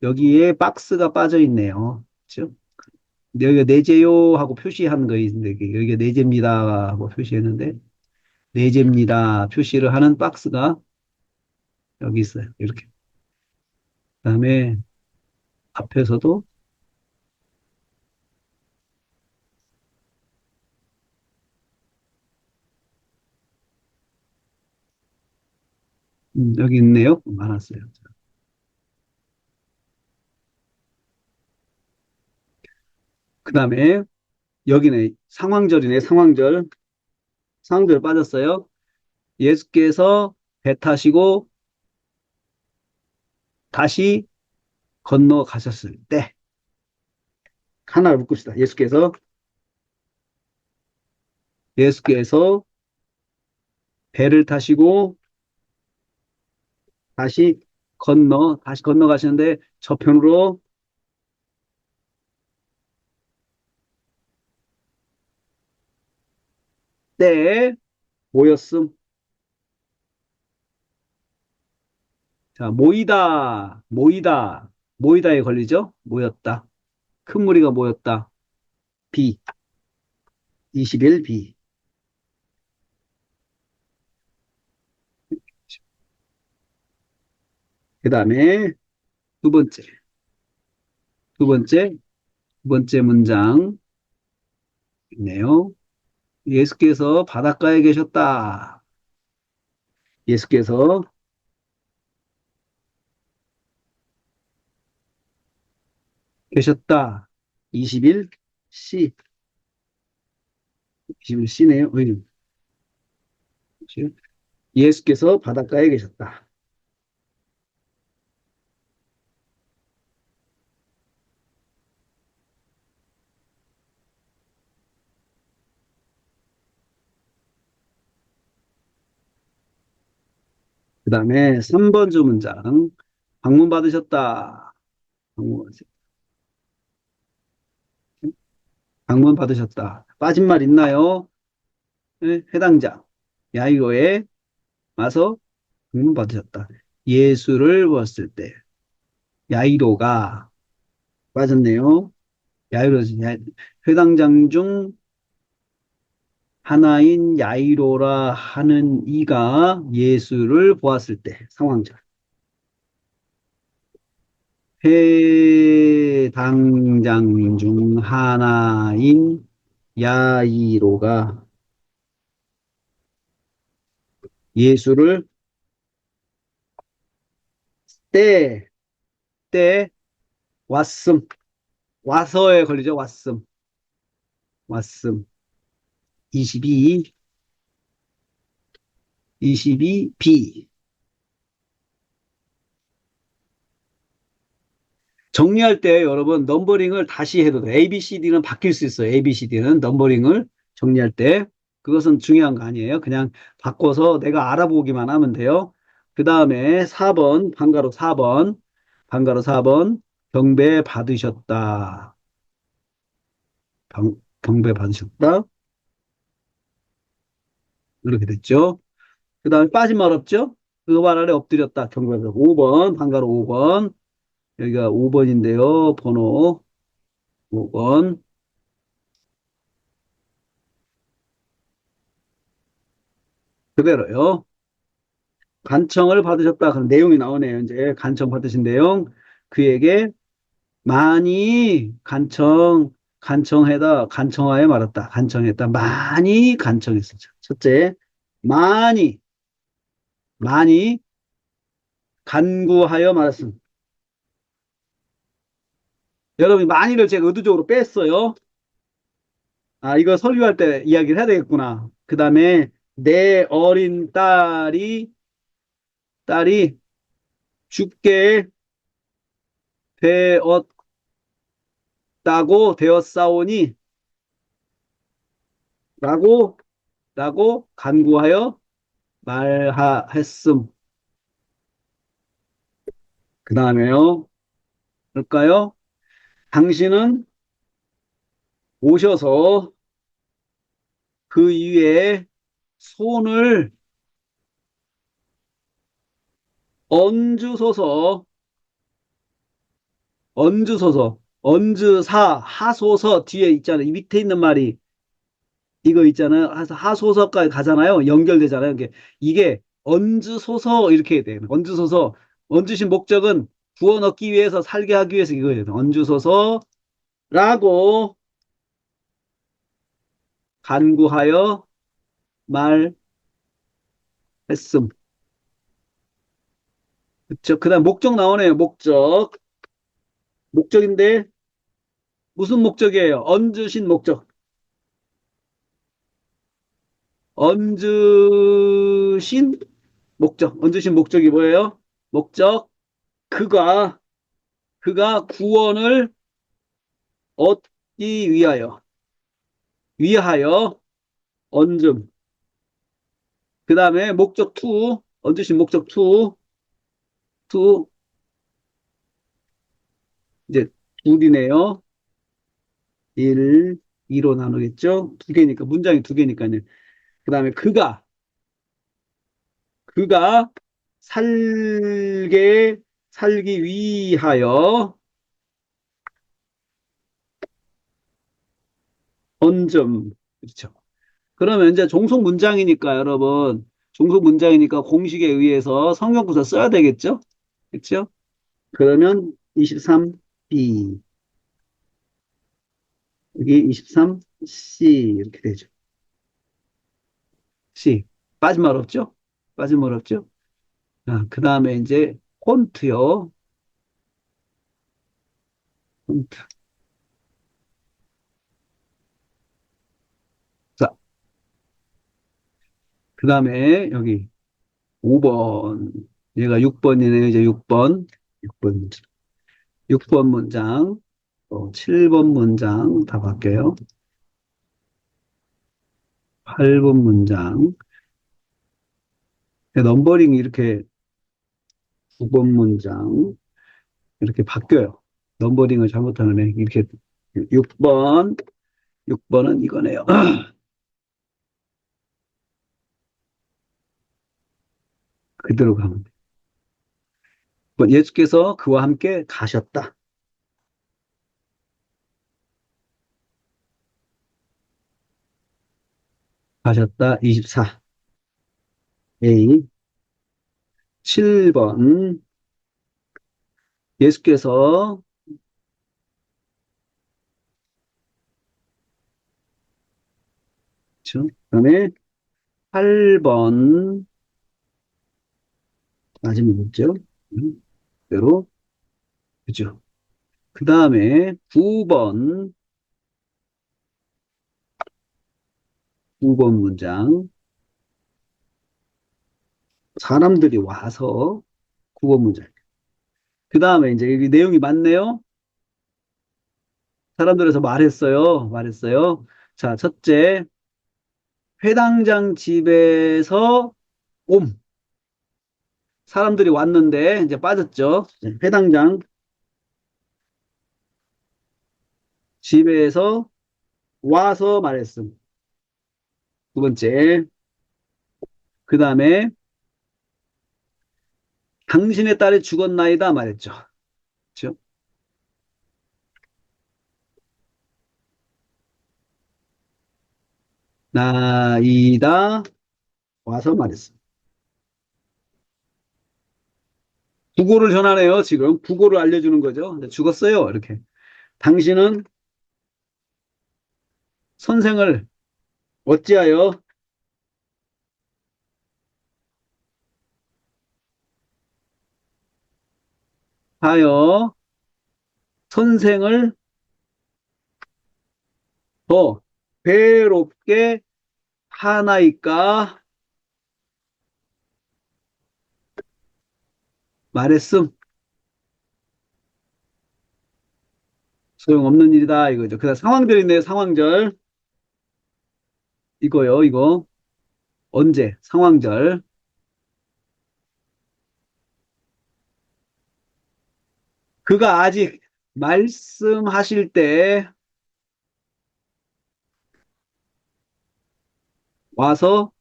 여기에 박스가 빠져 있네요. 그렇죠? 여기가 내재요 하고 표시한 거 있는데 여기가 내재입니다 하고 표시했는데 내재입니다 표시를 하는 박스가 여기 있어요. 이렇게. 그다음에 앞에서도 여기 있네요. 많았어요. 그다음에 여기네 상황절이네. 상황절 빠졌어요. 예수께서 배 타시고 다시 건너가셨을 때 하나를 묶읍시다. 예수께서 배를 타시고 다시 다시 건너가시는데 저편으로 때 모였음. 자, 모이다에 걸리죠? 모였다. 큰 무리가 모였다. 비, 21비. 그 다음에 두 번째, 두 번째, 두 번째 문장 있네요. 예수께서 바닷가에 계셨다. 예수께서 계셨다. 21C, 21C네요. 예수께서 바닷가에 계셨다. 그 다음에 3번 주 문장. 방문 받으셨다. 방문, 방문 받으셨다. 빠진 말 있나요? 네, 해당장. 야이로에 와서 방문 받으셨다. 예수를 보았을 때. 야이로가 빠졌네요. 야이로, 해당장 중 하나인 야이로라 하는 이가 예수를 보았을 때 상황절. 해당장 중 하나인 야이로가 예수를 때, 때, 왔음. 와서에 걸리죠. 왔음. 왔음. 22, 22B. 정리할 때 여러분 넘버링을 다시 해도 돼요. A, B, C, D는 바뀔 수 있어요. A, B, C, D는 넘버링을 정리할 때 그것은 중요한 거 아니에요. 그냥 바꿔서 내가 알아보기만 하면 돼요. 그 다음에 4번 방가로 4번 방가로 4번 경배 받으셨다. 경배 받으셨다. 이렇게 됐죠. 그 다음에 빠진 말 없죠. 그 말 아래 엎드렸다. 경배 받으셨다. 5번 방가로 5번 여기가 5번인데요. 번호 5번 그대로요. 간청을 받으셨다. 그런 내용이 나오네요. 이제 간청 받으신 내용. 그에게 많이 간청하여 말았다. 간청했다. 많이 간청했어. 첫째, 많이, 많이 간구하여 말았습니다. 여러분, 많이를 제가 의도적으로 뺐어요. 아, 이거 설교할 때 이야기를 해야 되겠구나. 그 다음에 내 어린 딸이 죽게 되었사오니, 라고, 라고 간구하여 말하했음. 그 다음에요. 볼까요? 당신은 오셔서 그 위에 손을 얹으소서, 하소서 뒤에 있잖아요. 이 밑에 있는 말이 이거 있잖아요. 하소서까지 가잖아요. 연결되잖아요. 이게 얹으소서 이렇게 돼요. 얹으신 목적은 구워 넣기 위해서 살게 하기 위해서 이거예요. 얹으소서라고 간구하여 말했음. 그쵸? 그 다음 목적 나오네요. 목적인데 무슨 목적이에요? 얹으신 목적. 얹으신 얹으신 목적이 뭐예요? 목적. 그가, 그가 구원을 얻기 위하여 얹음. 그 다음에 목적 투, 얹으신 목적 투, 이제 둘이네요. 1, 2로 나누겠죠? 두 개니까, 문장이 두 개니까요. 그 다음에 그가 살기 위하여 언점. 그렇죠. 그러면 이제 종속 문장이니까 여러분, 종속 문장이니까 공식에 의해서 성형부사 써야 되겠죠? 그렇죠? 그러면 23B, 여기 23C 이렇게 되죠. C. 빠짐말 없죠? 빠짐말 없죠? 아, 그 다음에 이제 폰트요. 폰트. 자, 그 다음에 여기 5번. 얘가 6번이네요. 이제 6번. 6번 문장. 6번 문장. 7번 문장 다 바뀌어요. 8번 문장. 넘버링이 이렇게 9번 문장. 이렇게 바뀌어요. 넘버링을 잘못하는 애. 이렇게 6번. 6번은 이거네요. 그대로 가면 돼. 예수께서 그와 함께 가셨다. 가셨다. 24. A. 7번. 예수께서, 그쵸? 그다음에 8번. 마지막 문죠. 대로. 그죠? 그 다음에 9번. 9번 문장. 사람들이 와서 9번 문장. 그 다음에 이제 여기 내용이 많네요. 사람들에서 말했어요. 말했어요. 자, 첫째, 회당장 집에서 옴. 사람들이 왔는데 이제 빠졌죠. 회당장 집에서 와서 말했음. 두 번째. 그 다음에 당신의 딸이 죽었나이다 말했죠. 그렇죠? 나이다 와서 말했음. 부고를 전하네요, 지금. 부고를 알려주는 거죠. 근데 죽었어요. 이렇게. 당신은 선생을 어찌하여 하여 선생을 더 괴롭게 하나이까 말했음. 소용없는 일이다 이거죠. 그다음 상황들 있네요. 상황절. 이거요, 이거. 언제? 상황절. 그가 아직 말씀하실 때 와서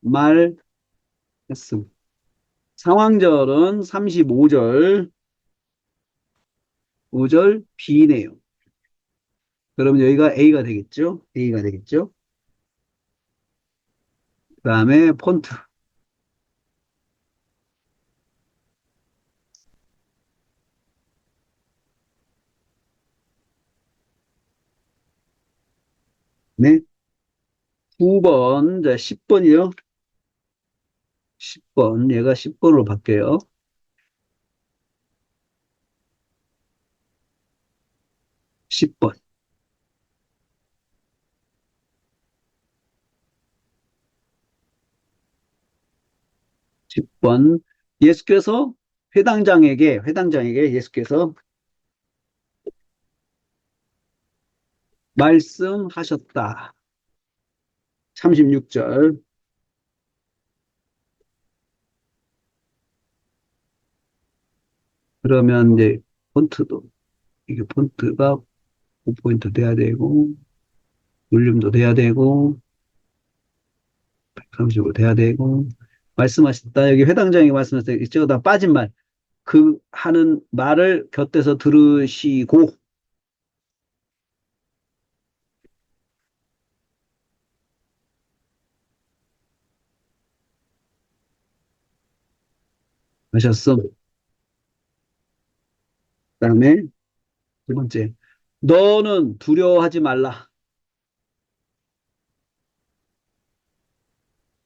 말했음. 상황절은 35절, 5절 B네요. 그러면 여기가 A가 되겠죠? A가 되겠죠? 그 다음에 폰트. 네. 9번, 자, 10번이요. 10번, 얘가 10번으로 바뀌어요. 10번. 10번. 예수께서 회당장에게 예수께서 말씀하셨다. 36절. 그러면 이제 폰트도, 이게 폰트가 5포인트 돼야 되고, 볼륨도 돼야 되고, 135 돼야 되고, 말씀하셨다. 여기 회당장이 말씀하셨다. 이쪽다 빠진 말. 그 하는 말을 곁에서 들으시고 하셨음. 그다음에 두 번째. 너는 두려워하지 말라.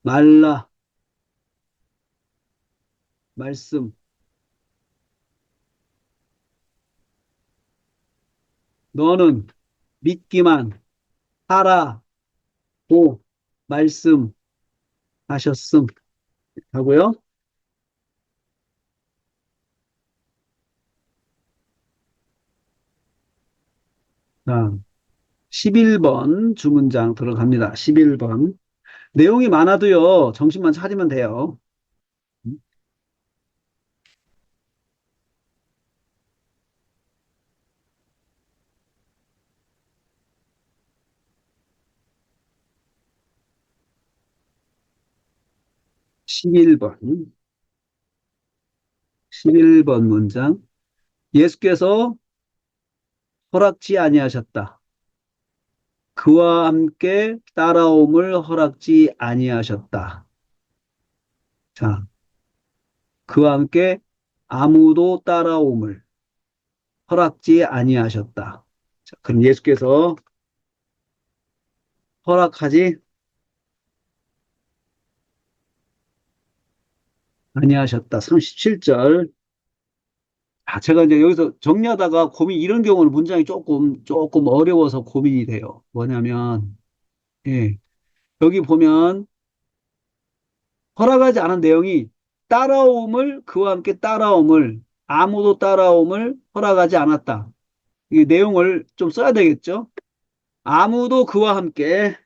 말라. 말씀. 너는 믿기만 하라. 고 말씀하셨음. 하고요. 자, 11번 주문장 들어갑니다. 11번. 내용이 많아도요, 정신만 차리면 돼요. 11번. 11번 문장. 예수께서 허락지 아니하셨다. 그와 함께 따라옴을 허락지 아니하셨다. 자, 그와 함께 아무도 따라옴을 허락지 아니하셨다. 자, 그럼 예수께서 허락하지 아니하셨다. 37절. 아, 제가 이제 여기서 정리하다가 고민, 이런 경우는 문장이 조금 어려워서 고민이 돼요. 뭐냐면, 예, 여기 보면 허락하지 않은 내용이 그와 함께 따라옴을, 아무도 따라옴을 허락하지 않았다. 이 내용을 좀 써야 되겠죠? 아무도 그와 함께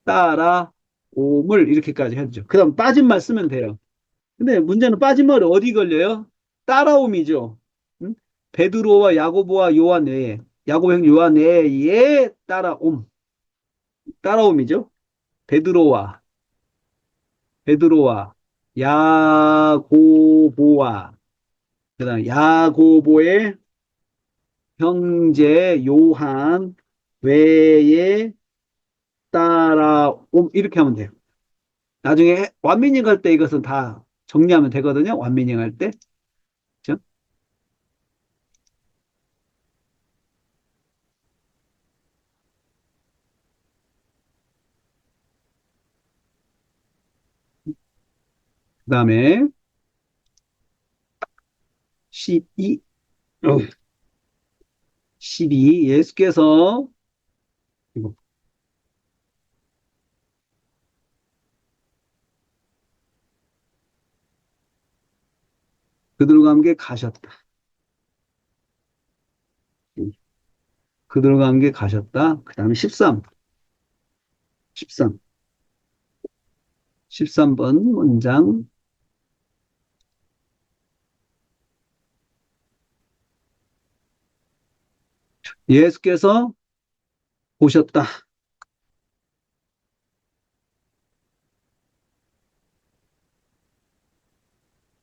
따라옴을 이렇게까지 해주죠. 그 다음 빠진 말 쓰면 돼요. 근데 문제는 빠진 말이 어디 걸려요? 따라옴이죠. 응? 베드로와 야고보와 요한 외에, 야고보 형 요한 외에 따라옴이죠. 베드로와, 베드로와, 야고보와, 그다음 야고보의 형제 요한 외에 따라옴 이렇게 하면 돼요. 나중에 완미닝 할 때 이것은 다 정리하면 되거든요. 완미닝 할 때. 그죠? 그다음에 12, 12 예수께서 그들과 함께 가셨다. 그들과 함께 가셨다. 그 다음에 13, 13, 13번 문장. 예수께서 오셨다.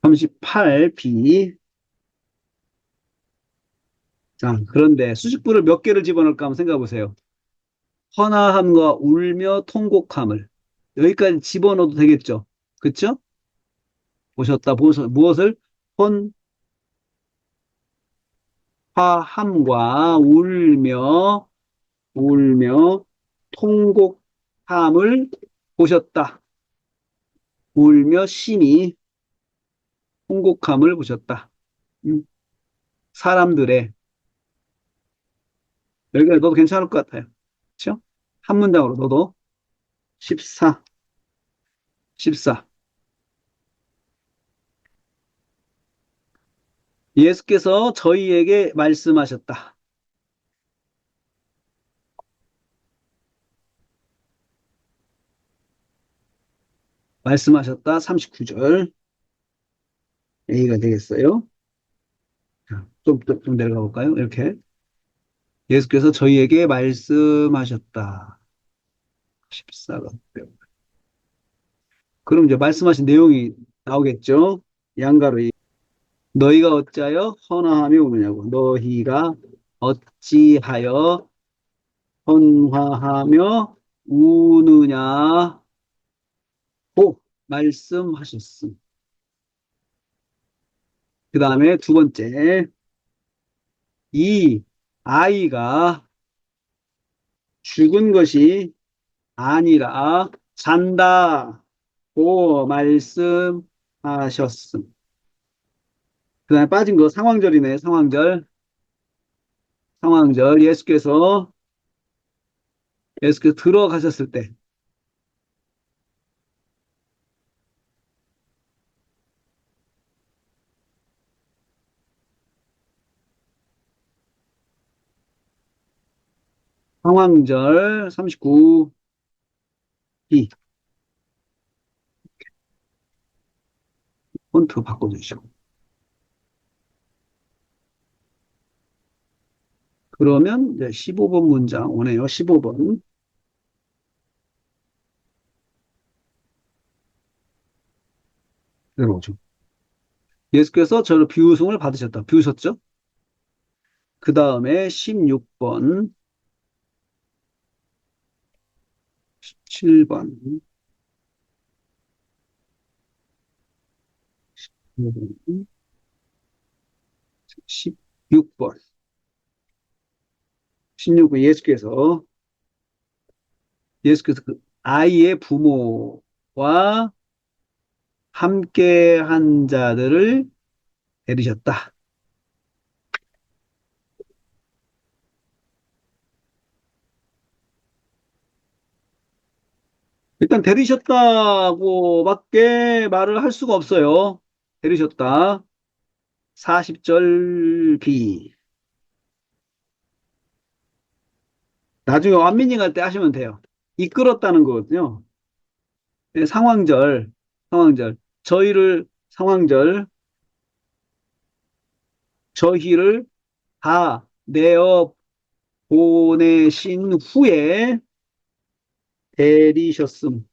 38B. 자, 그런데 수직부를 몇 개를 집어넣을까 한번 생각해 보세요. 헌화함과 울며 통곡함을. 여기까지 집어넣어도 되겠죠? 그쵸? 오셨다. 무엇을? 헌화함과 울며 통곡함을 보셨다. 울며 심히 통곡함을 보셨다. 음, 사람들의 여기가 너도 괜찮을 것 같아요. 그렇죠? 한 문장으로 너도 14, 14. 예수께서 저희에게 말씀하셨다. 말씀하셨다. 39절. A가 되겠어요. 자, 좀 내려가 볼까요? 이렇게. 예수께서 저희에게 말씀하셨다. 14가. 그럼 이제 말씀하신 내용이 나오겠죠? 양가로. 너희가 어찌하여 헌화하며 우느냐고. 너희가 어찌하여 헌화하며 우느냐고 말씀하셨음. 그 다음에 두 번째, 이 아이가 죽은 것이 아니라 잔다고 말씀하셨음. 그 다음에 빠진 거 상황절이네, 상황절. 상황절. 예수께서 들어가셨을 때, 상황절 39B 폰트 바꿔주시고. 그러면 이제 15번 문장 오네요. 15번. 들어오죠. 예수께서 저를 비유송을 받으셨다. 비우셨죠? 그 다음에 16번, 17번, 16번. 16번 예수께서 그 아이의 부모와 함께 한 자들을 데리셨다. 일단 데리셨다고밖에 말을 할 수가 없어요. 데리셨다. 40절 B. 나중에 완미닝 할 때 하시면 돼요. 이끌었다는 거거든요. 네, 상황절. 저희를 다 내어 보내신 후에 데리셨음.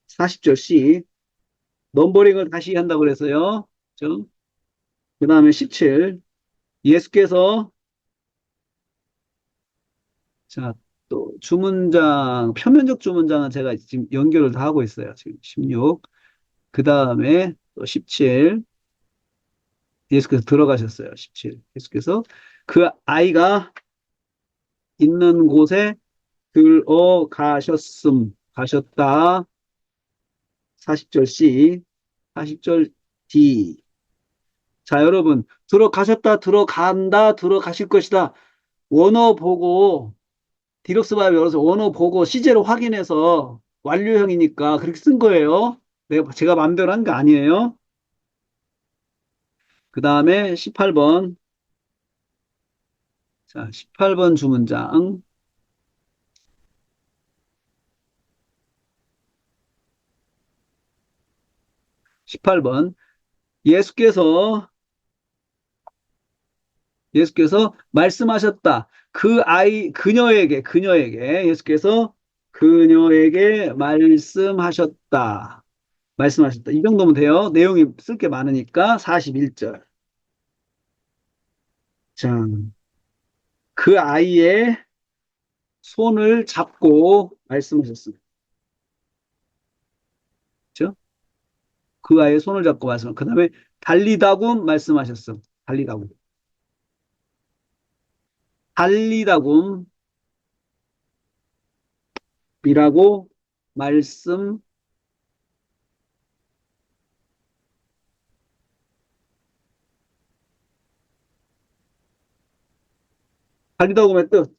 40절 C. 넘버링을 다시 한다고 그래서요. 그 다음에 17. 예수께서, 자, 또 주문장, 표면적 주문장은 제가 지금 연결을 다 하고 있어요. 지금 16. 그 다음에 또 17. 예수께서 들어가셨어요. 17. 예수께서 그 아이가 있는 곳에 가셨다. 40절 C, 40절 D. 자, 여러분, 들어가셨다, 들어간다, 들어가실 것이다. 원어 보고, 디럭스 바이브 열어서 원어 보고, 시제로 확인해서 완료형이니까 그렇게 쓴 거예요. 제가 마음대로 한 거 아니에요. 그 다음에 18번. 자, 18번 주문장. 18번. 예수께서 예수께서 말씀하셨다. 예수께서 그녀에게 말씀하셨다. 말씀하셨다. 이 정도면 돼요. 내용이 쓸 게 많으니까 41절. 자, 그 아이의 손을 잡고 말씀하셨습니다. 그죠? 그 아이의 손을 잡고 그 다음에 달리다굼 말씀하셨어. 달리다굼. 달리다굼이라고 말씀 달리다굼의 뜻.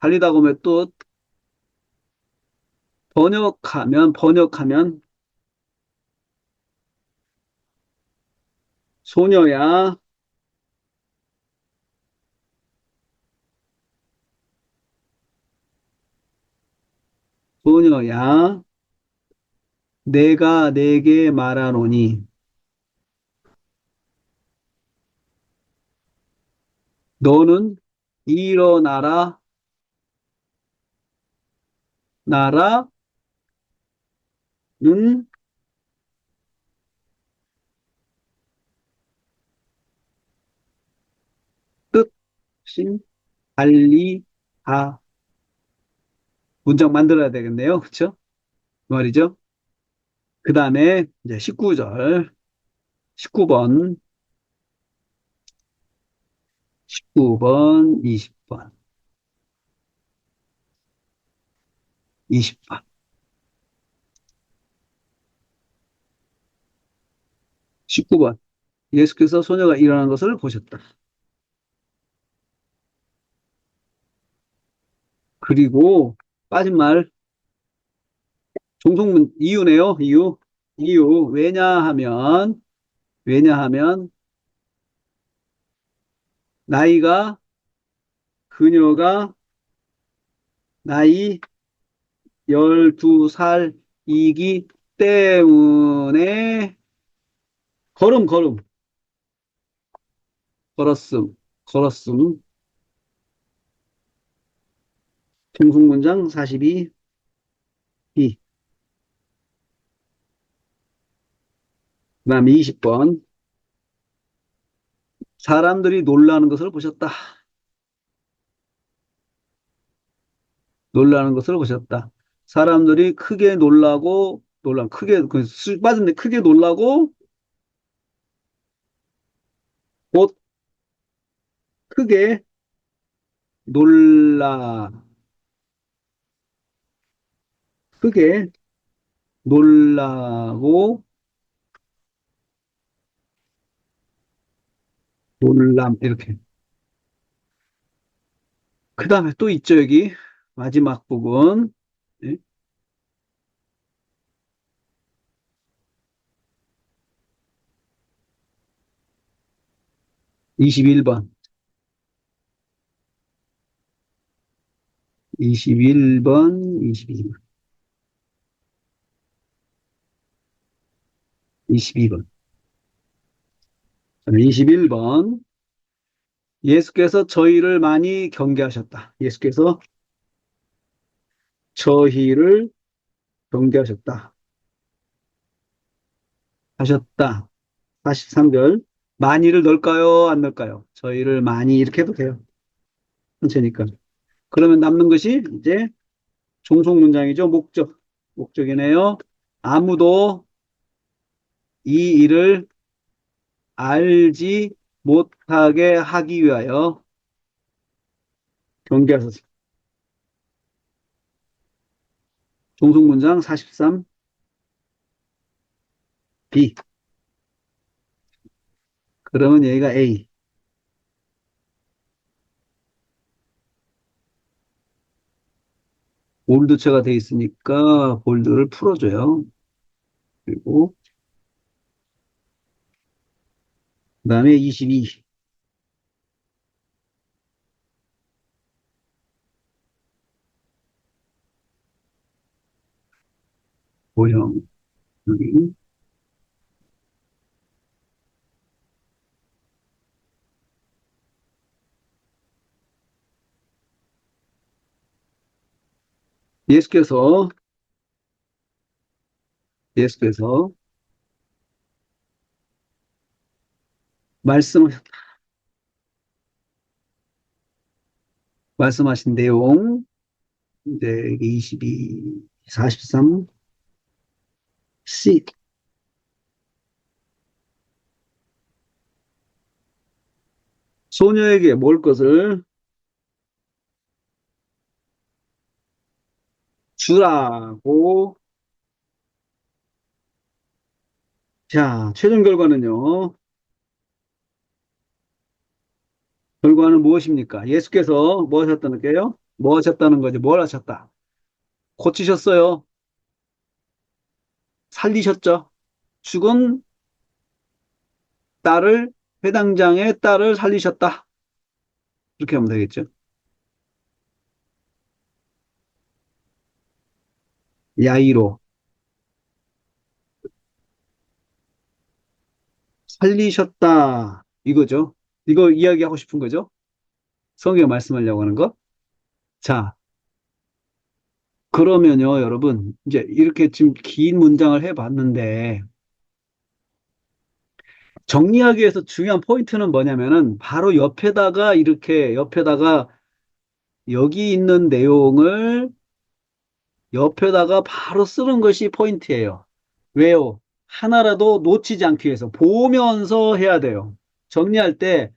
달리다굼의 뜻 번역하면 소녀야, 소녀야, 내가 내게 말하노니, 너는 일어나라, 나라는 뜻인 달리다. 문장 만들어야 되겠네요. 그쵸? 그 말이죠. 그 다음에 이제 19절. 19번, 19번, 20번, 20번. 19번. 예수께서 소녀가 일어난 것을 보셨다. 그리고 빠진 말, 종속문, 이유네요, 이유. 이유. 왜냐하면, 나이가, 그녀가 나이 12살이기 때문에, 걸음, 걸었음, 걸었음. 종속문장 42, 이. 그 다음에 20번. 사람들이 놀라는 것을 보셨다. 놀라는 것을 보셨다. 사람들이 크게 놀라고, 크게, 빠졌네. 크게 놀라고, 곧 크게 놀라, 크게 놀라고, 이렇게. 그 다음에 또 있죠, 여기. 마지막 부분. 예? 21번. 21번, 22번, 22번. 21번. 예수께서 저희를 많이 경계하셨다. 예수께서 저희를 경계하셨다. 하셨다. 43절. 많이를 넣을까요? 안 넣을까요? 저희를 많이 이렇게 해도 돼요. 전체니까. 그러면 남는 것이 이제 종속 문장이죠. 목적. 목적이네요. 아무도 이 일을 알지 못하게 하기 위하여 경계하소서. 종속 문장 43. B. 그러면 여기가 A. 볼드체가 돼 있으니까 볼드를 풀어줘요. 그리고 그다음에 22. 모형. 여기. 예수께서 예수께서 말씀하신 말씀하신 내용 이제 22, 43, C. 소녀에게 먹을 것을 주라고. 자, 최종 결과는요. 결과는 무엇입니까? 예수께서 뭐 하셨다는 게요? 뭐 하셨다는 거지? 뭘 하셨다? 고치셨어요. 살리셨죠. 죽은 딸을, 회당장의 딸을 살리셨다. 이렇게 하면 되겠죠. 야이로. 살리셨다. 이거죠. 이거 이야기하고 싶은 거죠. 성경 말씀하려고 하는 거. 자, 그러면요, 여러분. 이제 이렇게 지금 긴 문장을 해봤는데, 정리하기 위해서 중요한 포인트는 뭐냐면은, 바로 옆에다가 이렇게, 옆에다가 여기 있는 내용을 옆에다가 바로 쓰는 것이 포인트예요. 왜요? 하나라도 놓치지 않기 위해서 보면서 해야 돼요. 정리할 때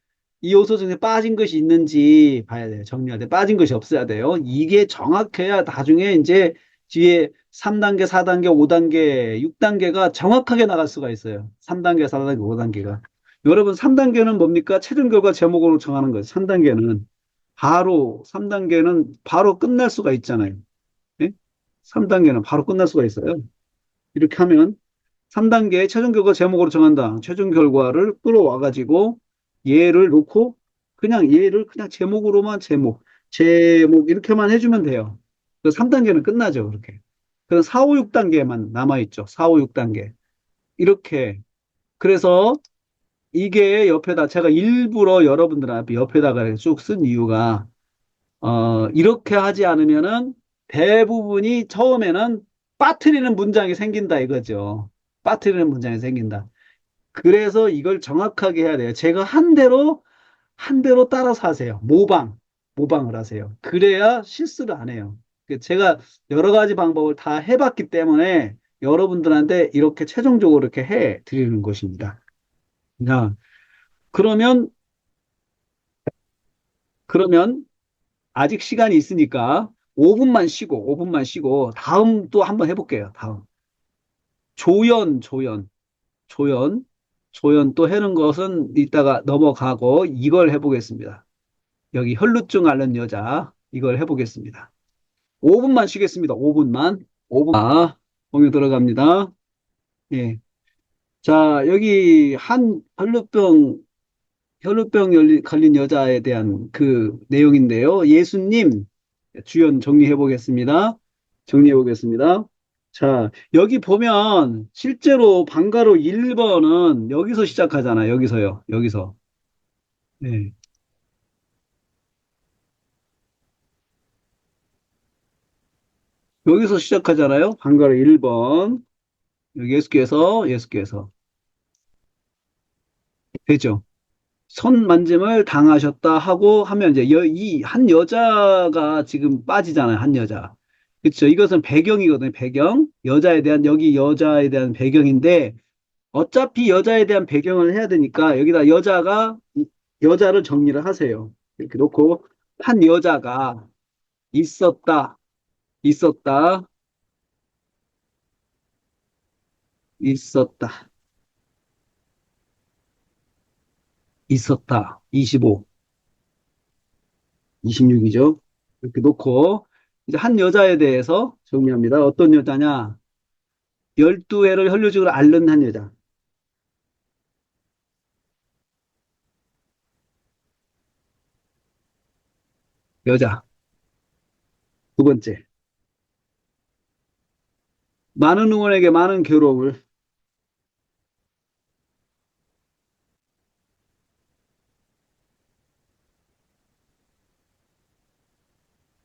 이 요소 중에 빠진 것이 있는지 봐야 돼요. 정리할 때 빠진 것이 없어야 돼요. 이게 정확해야 나중에 이제 뒤에 3단계, 4단계, 5단계, 6단계가 정확하게 나갈 수가 있어요. 3단계, 4단계, 5단계가. 여러분, 3단계는 뭡니까? 최종 결과 제목으로 정하는 거예요. 3단계는 바로 끝날 수가 있잖아요. 예? 3단계는 바로 끝날 수가 있어요. 이렇게 하면 3단계 최종 결과 제목으로 정한다. 최종 결과를 끌어와가지고 얘를 놓고 그냥 얘를 그냥 제목으로만 제목 이렇게만 해주면 돼요. 3단계는 끝나죠. 그렇게. 그럼 4, 5, 6단계만 남아있죠. 4, 5, 6단계. 이렇게. 그래서 이게 옆에다 제가 일부러 여러분들한테 옆에다가 쭉 쓴 이유가 이렇게 하지 않으면은 대부분이 처음에는 빠뜨리는 문장이 생긴다 이거죠. 빠뜨리는 문장이 생긴다. 그래서 이걸 정확하게 해야 돼요. 제가 한 대로 따라서 하세요. 모방을 하세요. 그래야 실수를 안 해요. 제가 여러 가지 방법을 다 해봤기 때문에 여러분들한테 이렇게 최종적으로 이렇게 해 드리는 것입니다. 자, 그러면, 그러면 아직 시간이 있으니까 5분만 쉬고, 다음 또 한번 해볼게요. 다음. 조연, 조연, 조연, 조연 또 해는 것은 이따가 넘어가고 이걸 해보겠습니다. 여기 혈루증 앓는 여자, 이걸 해보겠습니다. 5분만 쉬겠습니다. 5분만. 5분. 아, 공유 들어갑니다. 예. 자, 여기 걸린 여자에 대한 그 내용인데요. 예수님, 주연 정리해 보겠습니다. 정리해 보겠습니다. 자, 여기 보면 실제로 방가로 1번은 여기서 시작하잖아요. 여기서요. 여기서. 네. 여기서 시작하잖아요. 방가로 1번. 여기 예수께서. 되죠. 손 만짐을 당하셨다 하고 하면 이제 이 한 여자가 지금 빠지잖아요. 한 여자. 그렇죠. 이것은 배경이거든요. 배경. 여기 여자에 대한 배경인데 어차피 여자에 대한 배경을 해야 되니까 여기다 여자를 정리를 하세요. 이렇게 놓고 한 여자가 있었다, 있었다, 있었다, 있었다. 25, 26이죠. 이렇게 놓고 이제 한 여자에 대해서 정리합니다. 어떤 여자냐? 12회를 혈류적으로 앓는 한 여자. 여자. 두 번째. 많은 의원에게 많은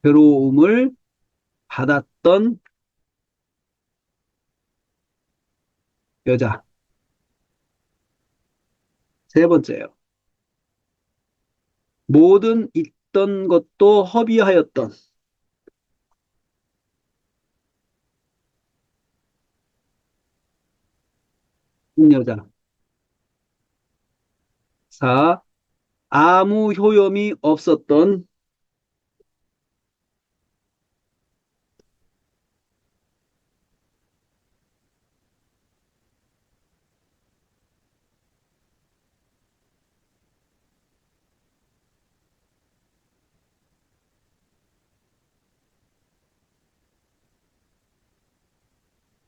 괴로움을 받았던 여자. 세 번째요. 모든 있던 것도 허비하였던 여자. 사, 아무 효염이 없었던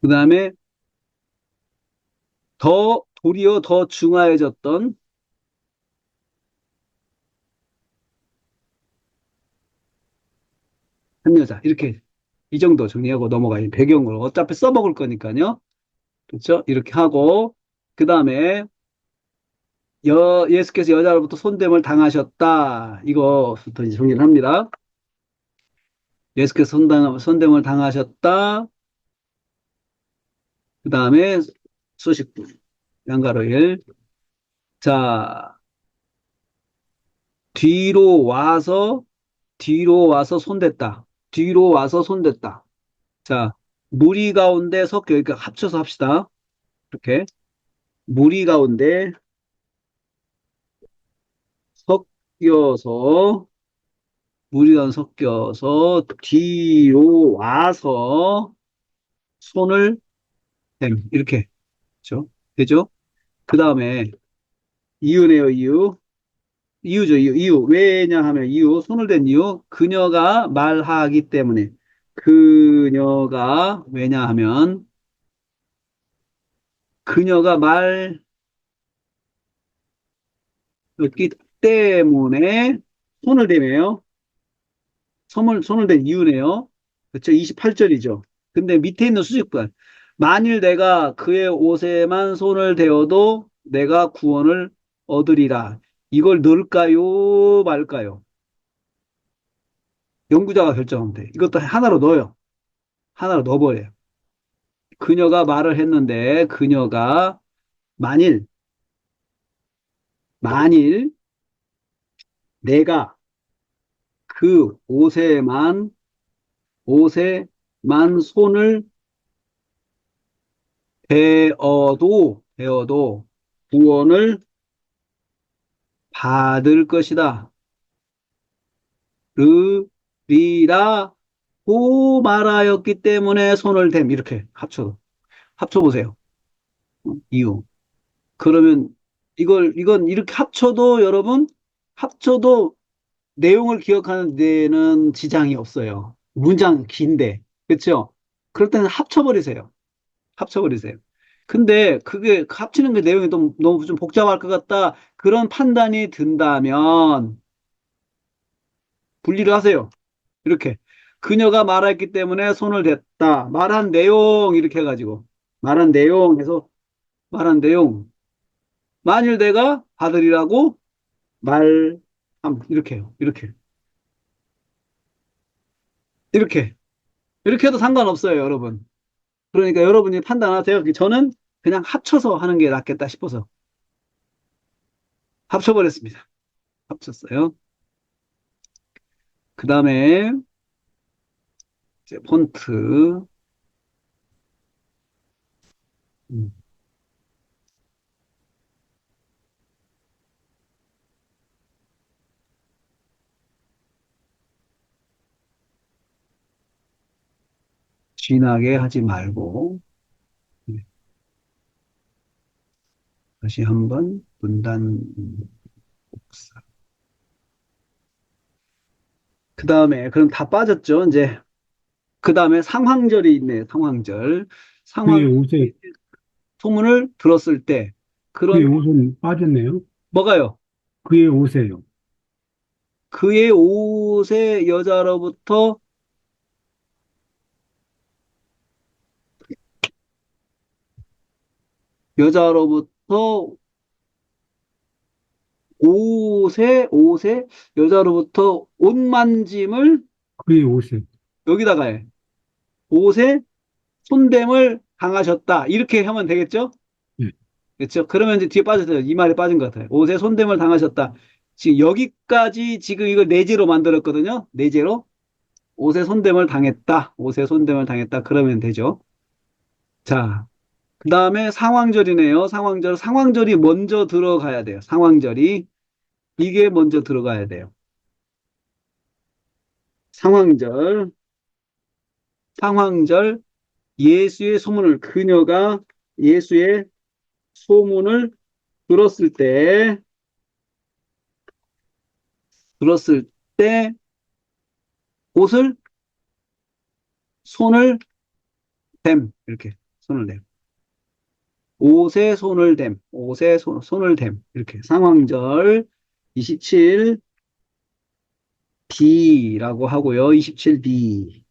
그 다음에 도리어 더 중하해졌던 한 여자. 이렇게 이 정도 정리하고 넘어가요. 배경으로. 어차피 써먹을 거니까요. 그렇죠? 이렇게 하고 그 다음에 예수께서 여자로부터 손됨을 당하셨다. 이거부터 이제 정리를 합니다. 예수께서 손됨을 당하셨다. 그 다음에 수식구. 양가로 일. 자, 뒤로 와서 손댔다. 뒤로 와서 손댔다. 자, 무리 가운데 섞여. 그러니까 합쳐서 합시다. 이렇게 무리 가운데 섞여서 무리가 섞여서 뒤로 와서 손을 댐 이렇게 되죠. 되죠? 그 다음에 이유네요, 이유. 이유죠, 이유. 이유. 왜냐 하면 이유. 손을 댄 이유. 그녀가 말하기 때문에. 그녀가 왜냐 하면 그녀가 말했기 때문에 손을 대매요. 손을 댄 이유네요. 그렇죠? 28절이죠. 근데 밑에 있는 수직분. 만일 내가 그의 옷에만 손을 대어도 내가 구원을 얻으리라. 이걸 넣을까요? 말까요? 연구자가 결정하면 돼. 이것도 하나로 넣어요. 하나로 넣어버려요. 그녀가 말을 했는데 그녀가 만일 만일 내가 그 옷에만 손을 대어도 구원을 받을 것이다. 르리라고 말하였기 때문에 손을 댐 이렇게 합쳐보세요. 이유. 그러면 이건 이렇게 합쳐도 여러분 합쳐도 내용을 기억하는 데는 지장이 없어요. 문장 긴데 그렇죠? 그럴 때는 합쳐버리세요. 합쳐버리세요. 근데 그게 합치는 게 내용이 너무 좀 복잡할 것 같다. 그런 판단이 든다면 분리를 하세요. 이렇게. 그녀가 말했기 때문에 손을 댔다. 말한 내용 이렇게 해가지고 말한 내용 해서 말한 내용. 만일 내가 받으리라고 말함 이렇게 해요. 이렇게 이렇게 해도 상관없어요, 여러분. 그러니까 여러분이 판단하세요. 저는 그냥 합쳐서 하는 게 낫겠다 싶어서 합쳐버렸습니다. 합쳤어요. 그 다음에 이제 폰트 음, 진하게 하지 말고 네, 다시 한번 분단 복사. 그 다음에 그럼 다 빠졌죠. 이제 그 다음에 상황절이 있네요. 상황절. 그의 상황 옷에, 소문을 들었을 때 그의 그런 옷은 빠졌네요. 뭐가요? 그의 옷에요. 그의 옷에 여자로부터 옷에 여자로부터 옷 만짐을 그의 옷에. 여기다가 해. 옷에 손댐을 당하셨다. 이렇게 하면 되겠죠? 예. 그렇죠? 그러면 이제 뒤에 빠졌어요. 이 말이 빠진 것 같아요. 옷에 손댐을 당하셨다. 지금 여기까지 지금 이걸 내재로 만들었거든요. 내재로. 옷에 손댐을 당했다. 옷에 손댐을 당했다. 그러면 되죠. 자, 그 다음에 상황절이네요. 상황절이 먼저 들어가야 돼요. 상황절이. 이게 먼저 들어가야 돼요. 상황절. 상황절. 예수의 소문을, 그녀가 예수의 소문을 들었을 때, 들었을 때, 옷을, 손을 댐. 이렇게. 손을 댐. 옷에 손을 댐. 이렇게. 상황절 27B라고 하고요. 27B.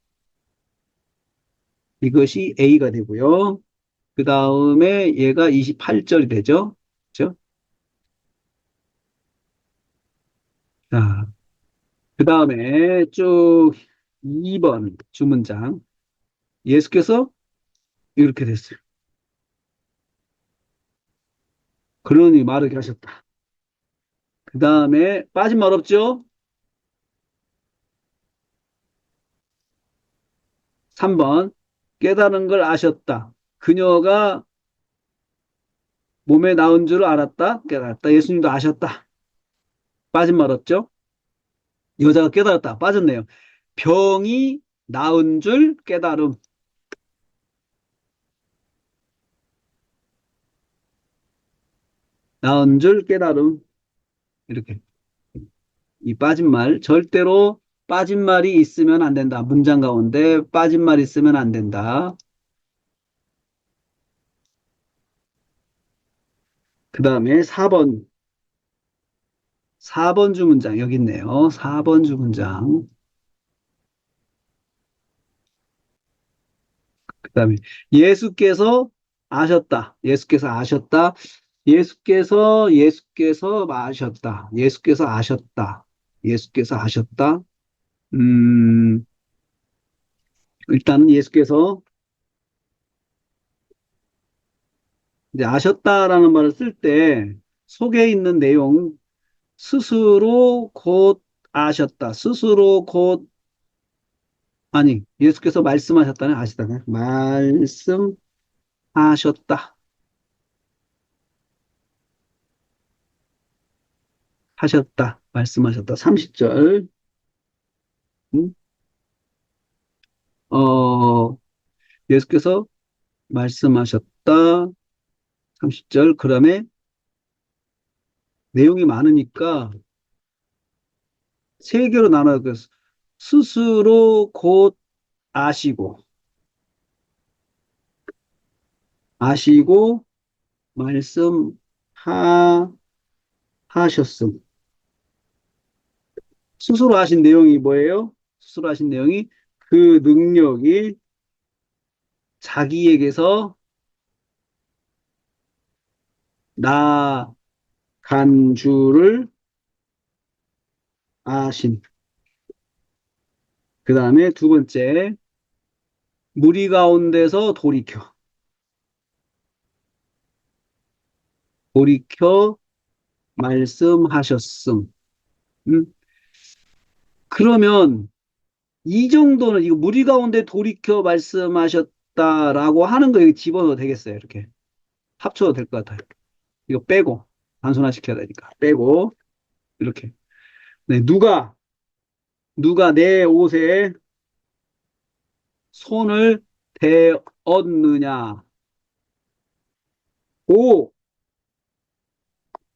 이것이 A가 되고요. 그 다음에 얘가 28절이 되죠. 그죠? 자, 그 다음에 쭉 2번 주문장. 예수께서 이렇게 됐어요. 그러니 마르게 하셨다. 그 다음에 빠진 말 없죠? 3번 깨달은 걸 아셨다. 그녀가 몸에 나은 줄 알았다, 깨달았다. 예수님도 아셨다. 빠진 말 없죠? 여자가 깨달았다. 빠졌네요. 병이 나은 줄 깨달음. 나은 줄 깨달음. 이렇게. 이 빠진 말. 절대로 빠진 말이 있으면 안 된다. 문장 가운데 빠진 말 있으면 안 된다. 그 다음에 4번. 4번 주 문장. 여기 있네요. 4번 주 문장. 그 다음에 예수께서 아셨다. 예수께서 아셨다. 예수께서 아셨다. 예수께서 아셨다. 예수께서 아셨다. 음, 일단 예수께서 이제 아셨다라는 말을 쓸 때 속에 있는 내용 스스로 곧 아셨다. 스스로 곧 아니 예수께서 말씀하셨다는 아시다네. 말씀하셨다. 하셨다. 말씀하셨다. 30절. 음? 예수께서 말씀하셨다. 30절. 그다음에 내용이 많으니까 세 개로 나눠 스스로 곧 아시고 아시고 말씀하셨음. 스스로 하신 내용이 뭐예요? 스스로 하신 내용이 그 능력이 자기에게서 나간 줄을 아신. 그 다음에 두 번째, 무리 가운데서 돌이켜 말씀하셨음. 음? 그러면 이 정도는 이거 무리 가운데 돌이켜 말씀하셨다라고 하는 거 여기 집어넣어도 되겠어요. 이렇게 합쳐도 될 것 같아요. 이거 빼고 단순화 시켜야 되니까 빼고 이렇게. 네, 누가 내 옷에 손을 대었느냐고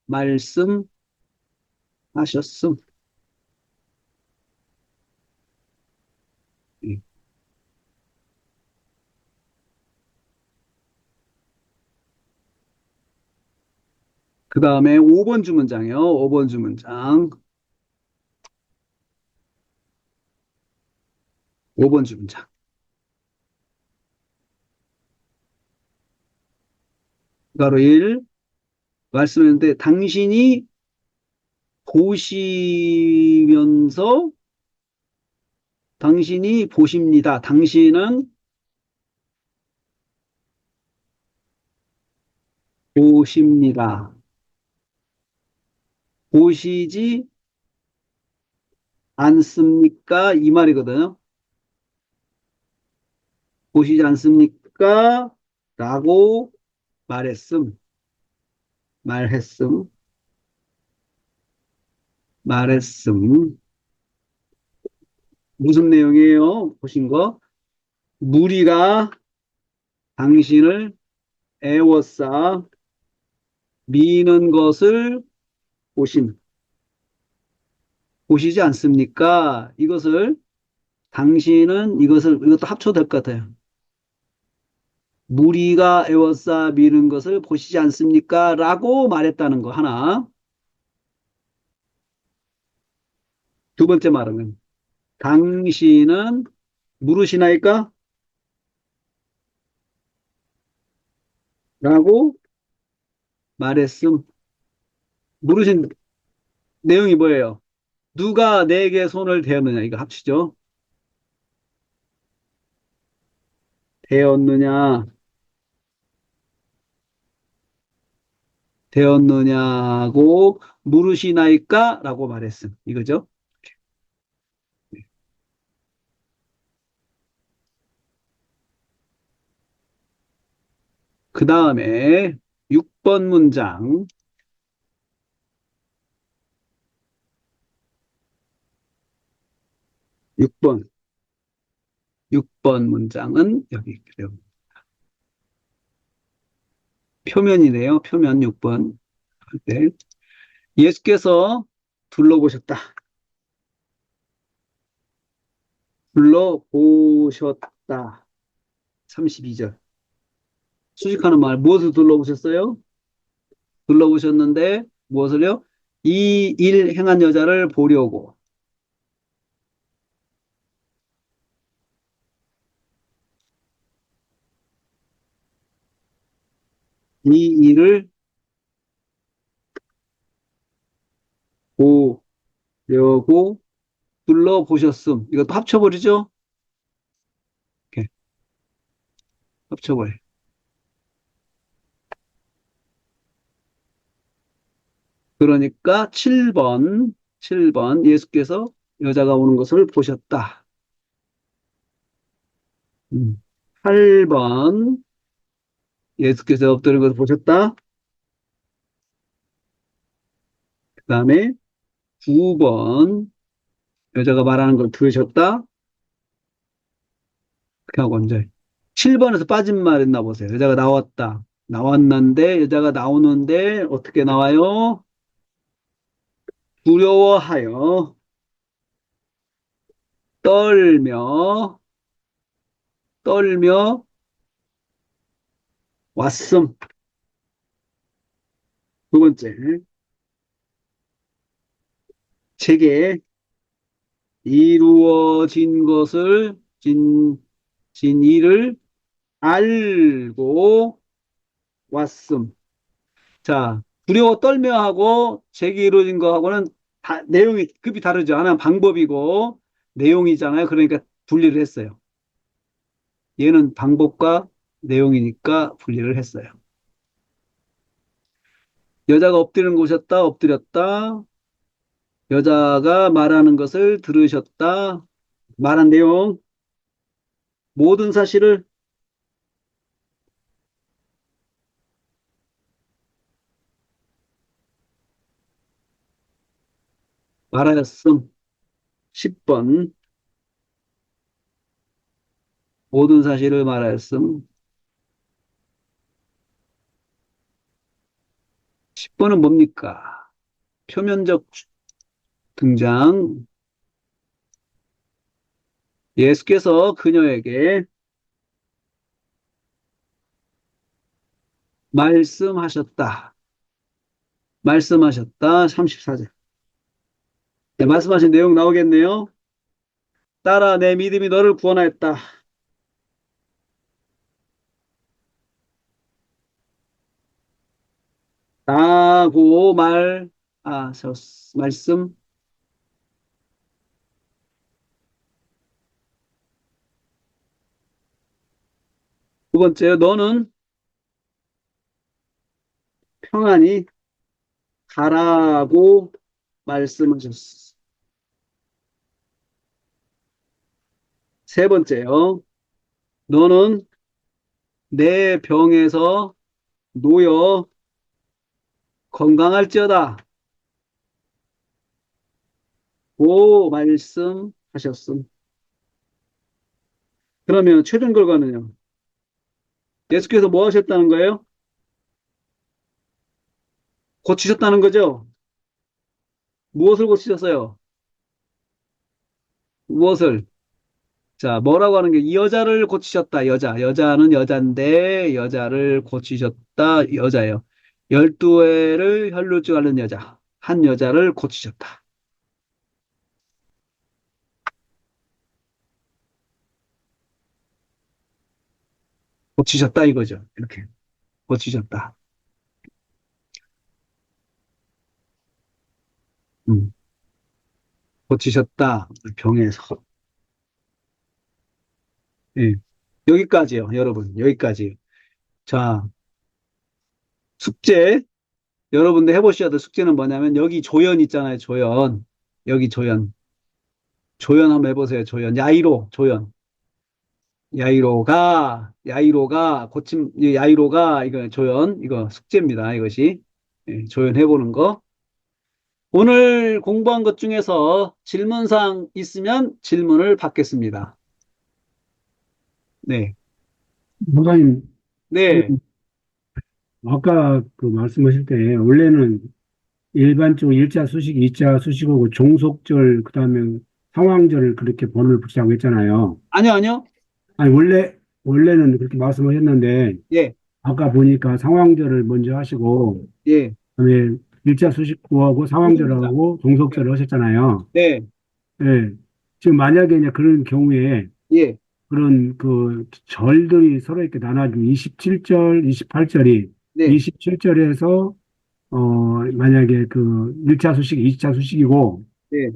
말씀하셨음. 그 다음에 5번 주문장이요. 5번 주문장. 5번 주문장. 가로 1 말씀했는데 당신이 보시면서 당신이 보십니다. 당신은 보십니다. 보시지 않습니까? 이 말이거든요. 보시지 않습니까? 라고 말했음, 말했음, 말했음. 무슨 내용이에요? 보신 거? 무리가 당신을 애워싸 미는 것을 보심, 보시지 않습니까? 당신은 이것도 합쳐도 될 것 같아요. 무리가 애워싸 미는 것을 보시지 않습니까? 라고 말했다는 거 하나. 두 번째 말은 당신은 물으시나이까? 라고 말했음. 물으신 내용이 뭐예요? 누가 내게 손을 대었느냐? 이거 합치죠. 대었느냐, 대었느냐고 물으시나이까? 라고 말했음. 이거죠. 그 다음에 6번 문장. 6번. 6번 문장은 여기 그래요. 표면이네요. 표면 6번. 네. 예수께서 둘러보셨다. 둘러보셨다. 32절. 수식하는 말, 무엇을 둘러보셨어요? 둘러보셨는데, 무엇을요? 이 일 행한 여자를 보려고. 이 일을 보려고 둘러보셨음. 이것도 합쳐버리죠? 이렇게 합쳐버려. 그러니까 7번 예수께서 여자가 오는 것을 보셨다. 8번 예수께서 엎드리는 것을 보셨다. 그 다음에 9번 여자가 말하는 걸 들으셨다. 그렇게 하고 이제 7번에서 빠진 말 있나 보세요. 여자가 나왔다. 나왔는데 여자가 나오는데 어떻게 나와요? 두려워하여 떨며 떨며 왔음. 두 번째, 제게 이루어진 것을 진 일을 알고 왔음. 자, 두려워 떨며 하고 제게 이루어진 거하고는 내용이 급이 다르죠. 하나는 방법이고 내용이잖아요. 그러니까 분리를 했어요. 얘는 방법과 내용이니까 분리를 했어요. 여자가 엎드리는 곳이었다, 엎드렸다. 여자가 말하는 것을 들으셨다. 말한 내용, 모든 사실을 말하였음. 10번, 모든 사실을 말하였음. 10번은 뭡니까? 표면적 등장. 예수께서 그녀에게 말씀하셨다. 말씀하셨다. 34절. 네, 말씀하신 내용 나오겠네요. 딸아, 내 믿음이 너를 구원하였다. 라고 말씀. 두 번째, 너는 평안히 가라고 말씀하셨어. 세 번째요. 너는 내 병에서 놓여 건강할지어다. 고 말씀하셨음. 그러면 최종 결과는요. 예수께서 뭐 하셨다는 거예요? 고치셨다는 거죠? 무엇을 고치셨어요? 무엇을? 자, 뭐라고 하는 게 이 여자를 고치셨다. 여자는 여잔데 여자를 고치셨다. 여자예요. 12회를 혈루증 앓는 여자. 한 여자를 고치셨다. 고치셨다 이거죠. 이렇게 고치셨다. 음, 고치셨다. 병에서. 예. 여기까지요, 여러분. 여기까지. 자, 숙제. 여러분들 해보셔야 될 숙제는 뭐냐면 여기 조연 있잖아요. 조연. 여기 조연. 조연 한번 해보세요. 조연. 야이로 조연. 야이로가, 이 야이로가, 이거 조연, 이거 숙제입니다. 이것이. 예, 조연해보는 거. 오늘 공부한 것 중에서 질문사항 있으면 질문을 받겠습니다. 네. 목사님, 그 네. 아까 그 말씀하실 때 원래는 일반적으로 일자 수식, 이자 수식하고 종속절, 그다음에 상황절을 그렇게 번호를 붙이자고 했잖아요. 아니요, 아니요. 아니, 원래는 그렇게 말씀하셨는데, 예, 아까 보니까 상황절을 먼저 하시고, 예. 그다음에 일자 수식구하고 종속문장. 상황절하고 네, 종속절을 하셨잖아요. 네, 예. 지금 만약에 이제 그런 경우에 예, 그런 그 절들이 서로 이렇게 나눠진 27절, 28절이 네, 27절에서 만약에 그 1차 수식, 2차 수식이고 네,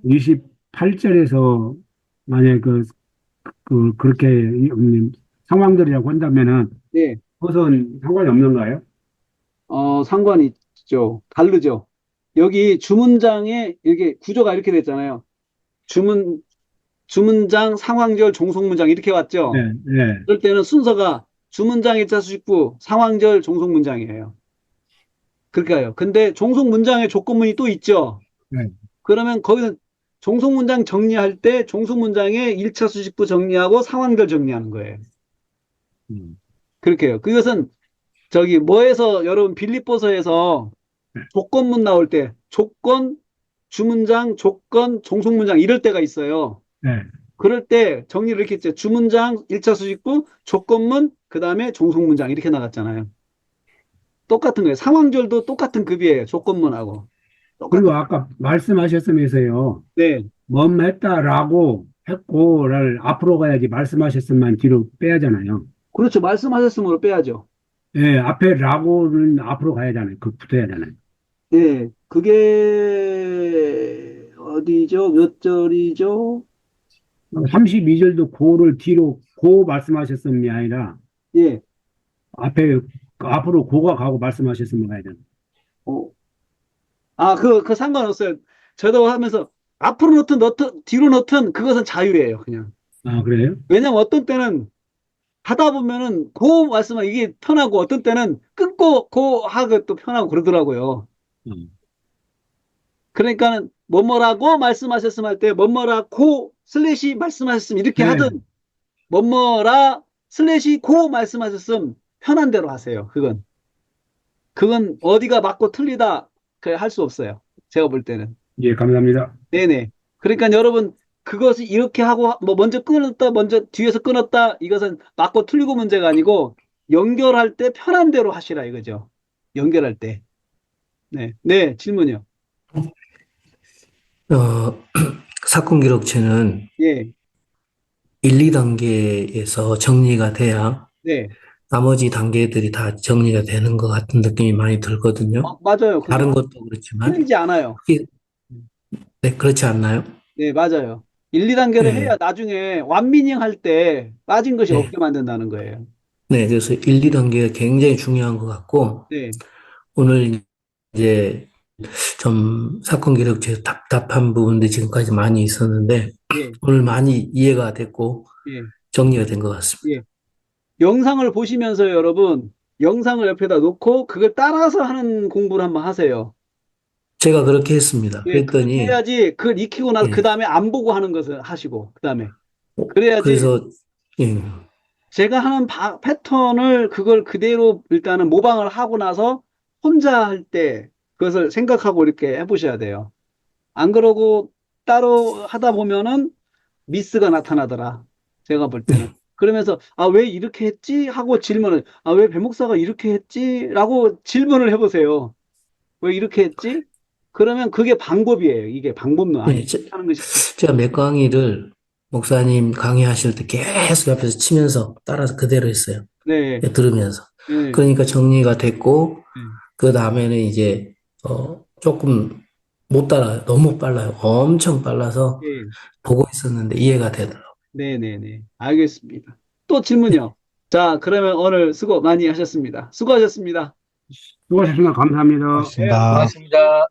28절에서 만약에 그렇게 상황들이라고 한다면은 네. 그것은 상관이 없는가요? 상관이 있죠. 다르죠. 여기 주문장에 이게 구조가 이렇게 됐잖아요. 주문장, 상황절, 종속문장 이렇게 네, 왔죠. 네, 그럴 때는 순서가 주문장 1차 수식부, 상황절, 종속문장이에요. 그렇게 해요. 근데 종속문장에 조건문이 또 있죠. 네. 그러면 거기는 종속문장 정리할 때 종속문장에 1차 수식부 정리하고 상황절 정리하는 거예요. 음, 그렇게 해요. 그것은 저기 뭐에서 여러분 빌립보서에서 네, 조건문 나올 때 조건, 주문장, 조건, 종속문장 이럴 때가 있어요. 네. 그럴 때 정리를 이렇게 했죠. 주문장 1차 수식부, 조건문, 그 다음에 종속문장 이렇게 나갔잖아요. 똑같은 거예요. 상황절도 똑같은 급이에요. 조건문하고. 그리고 똑같은. 아까 말씀하셨으면서요, 네. 했다라고 했고를 앞으로 가야지 말씀하셨으면 뒤로 빼야잖아요. 그렇죠. 말씀하셨으므로 빼야죠. 예, 앞에 라고는 앞으로 가야 하잖아요. 그 붙어야 하잖아요. 예. 그게 어디죠? 몇 절이죠? 32절도 고를 뒤로 고 말씀하셨음이 아니라 예. 앞에 앞으로 고가 가고 말씀하셨으면 가야 되는. 어, 그 상관없어요. 저도 하면서 앞으로 넣든 뒤로 넣든 그것은 자유예요, 그냥. 아, 그래요? 왜냐면 어떤 때는 하다 보면은 고 말씀은 이게 편하고 어떤 때는 끊고 고 하고 또 편하고 그러더라고요. 음. 그러니까는 뭐뭐라고 말씀하셨음 할 때 뭐뭐라고 슬래시 말씀하셨음 이렇게 네, 하든 뭐뭐라 슬래시 고 말씀하셨음 편한 대로 하세요. 그건 어디가 맞고 틀리다 그 할 수 없어요. 제가 볼 때는. 예, 감사합니다. 네네. 그러니까 여러분, 그것이 이렇게 하고, 뭐, 먼저 끊었다, 먼저 뒤에서 끊었다, 이것은 맞고 틀리고 문제가 아니고, 연결할 때 편한 대로 하시라, 이거죠. 연결할 때. 네. 네, 질문이요. 어, 사건 기록체는 예, 1, 2단계에서 정리가 돼야 네. 나머지 단계들이 다 정리가 되는 것 같은 느낌이 많이 들거든요. 맞아요. 그게 다른 것도 그렇지만, 틀리지 않아요. 그게, 네, 그렇지 않나요? 네, 맞아요. 1, 2단계를 해야 네, 나중에 완미닝 할 때 빠진 것이 네. 없게 만든다는 거예요. 네, 그래서 1, 2단계가 굉장히 중요한 것 같고, 네, 오늘 이제 좀 사건 기록체에서 답답한 부분들이 지금까지 많이 있었는데, 예, 오늘 많이 이해가 됐고, 예, 정리가 된 것 같습니다. 예. 영상을 보시면서 여러분, 영상을 옆에다 놓고 그걸 따라서 하는 공부를 한번 하세요. 제가 그렇게 했습니다. 예, 그렇게 그랬더니, 해야지 그걸 익히고 나서 그 예, 다음에 안 보고 하는 것을 하시고 그 다음에 그래야지 그래서, 예, 제가 하는 패턴을 그걸 그대로 일단은 모방을 하고 나서 혼자 할 때 그것을 생각하고 이렇게 해보셔야 돼요. 안 그러고 따로 하다 보면은 미스가 나타나더라. 제가 볼 때는. 그러면서 왜 이렇게 했지? 하고 질문을 왜 배목사가 이렇게 했지? 라고 질문을 해보세요. 왜 이렇게 했지? 그러면 그게 방법이에요. 이게 방법론 아니에요. 예, 하는 것이. 제가 몇 강의를 목사님 강의하실 때 계속 옆에서 치면서 따라서 그대로 했어요. 네, 예, 들으면서. 네, 그러니까 정리가 됐고, 네, 그 다음에는 이제, 조금 못 따라요. 너무 빨라요. 엄청 빨라서 네, 보고 있었는데 이해가 되더라고요. 네, 네, 네. 알겠습니다. 또 질문이요. 자, 그러면 오늘 수고 많이 하셨습니다. 수고하셨습니다. 수고하셨습니다. 감사합니다. 네, 고맙습니다. 고맙습니다.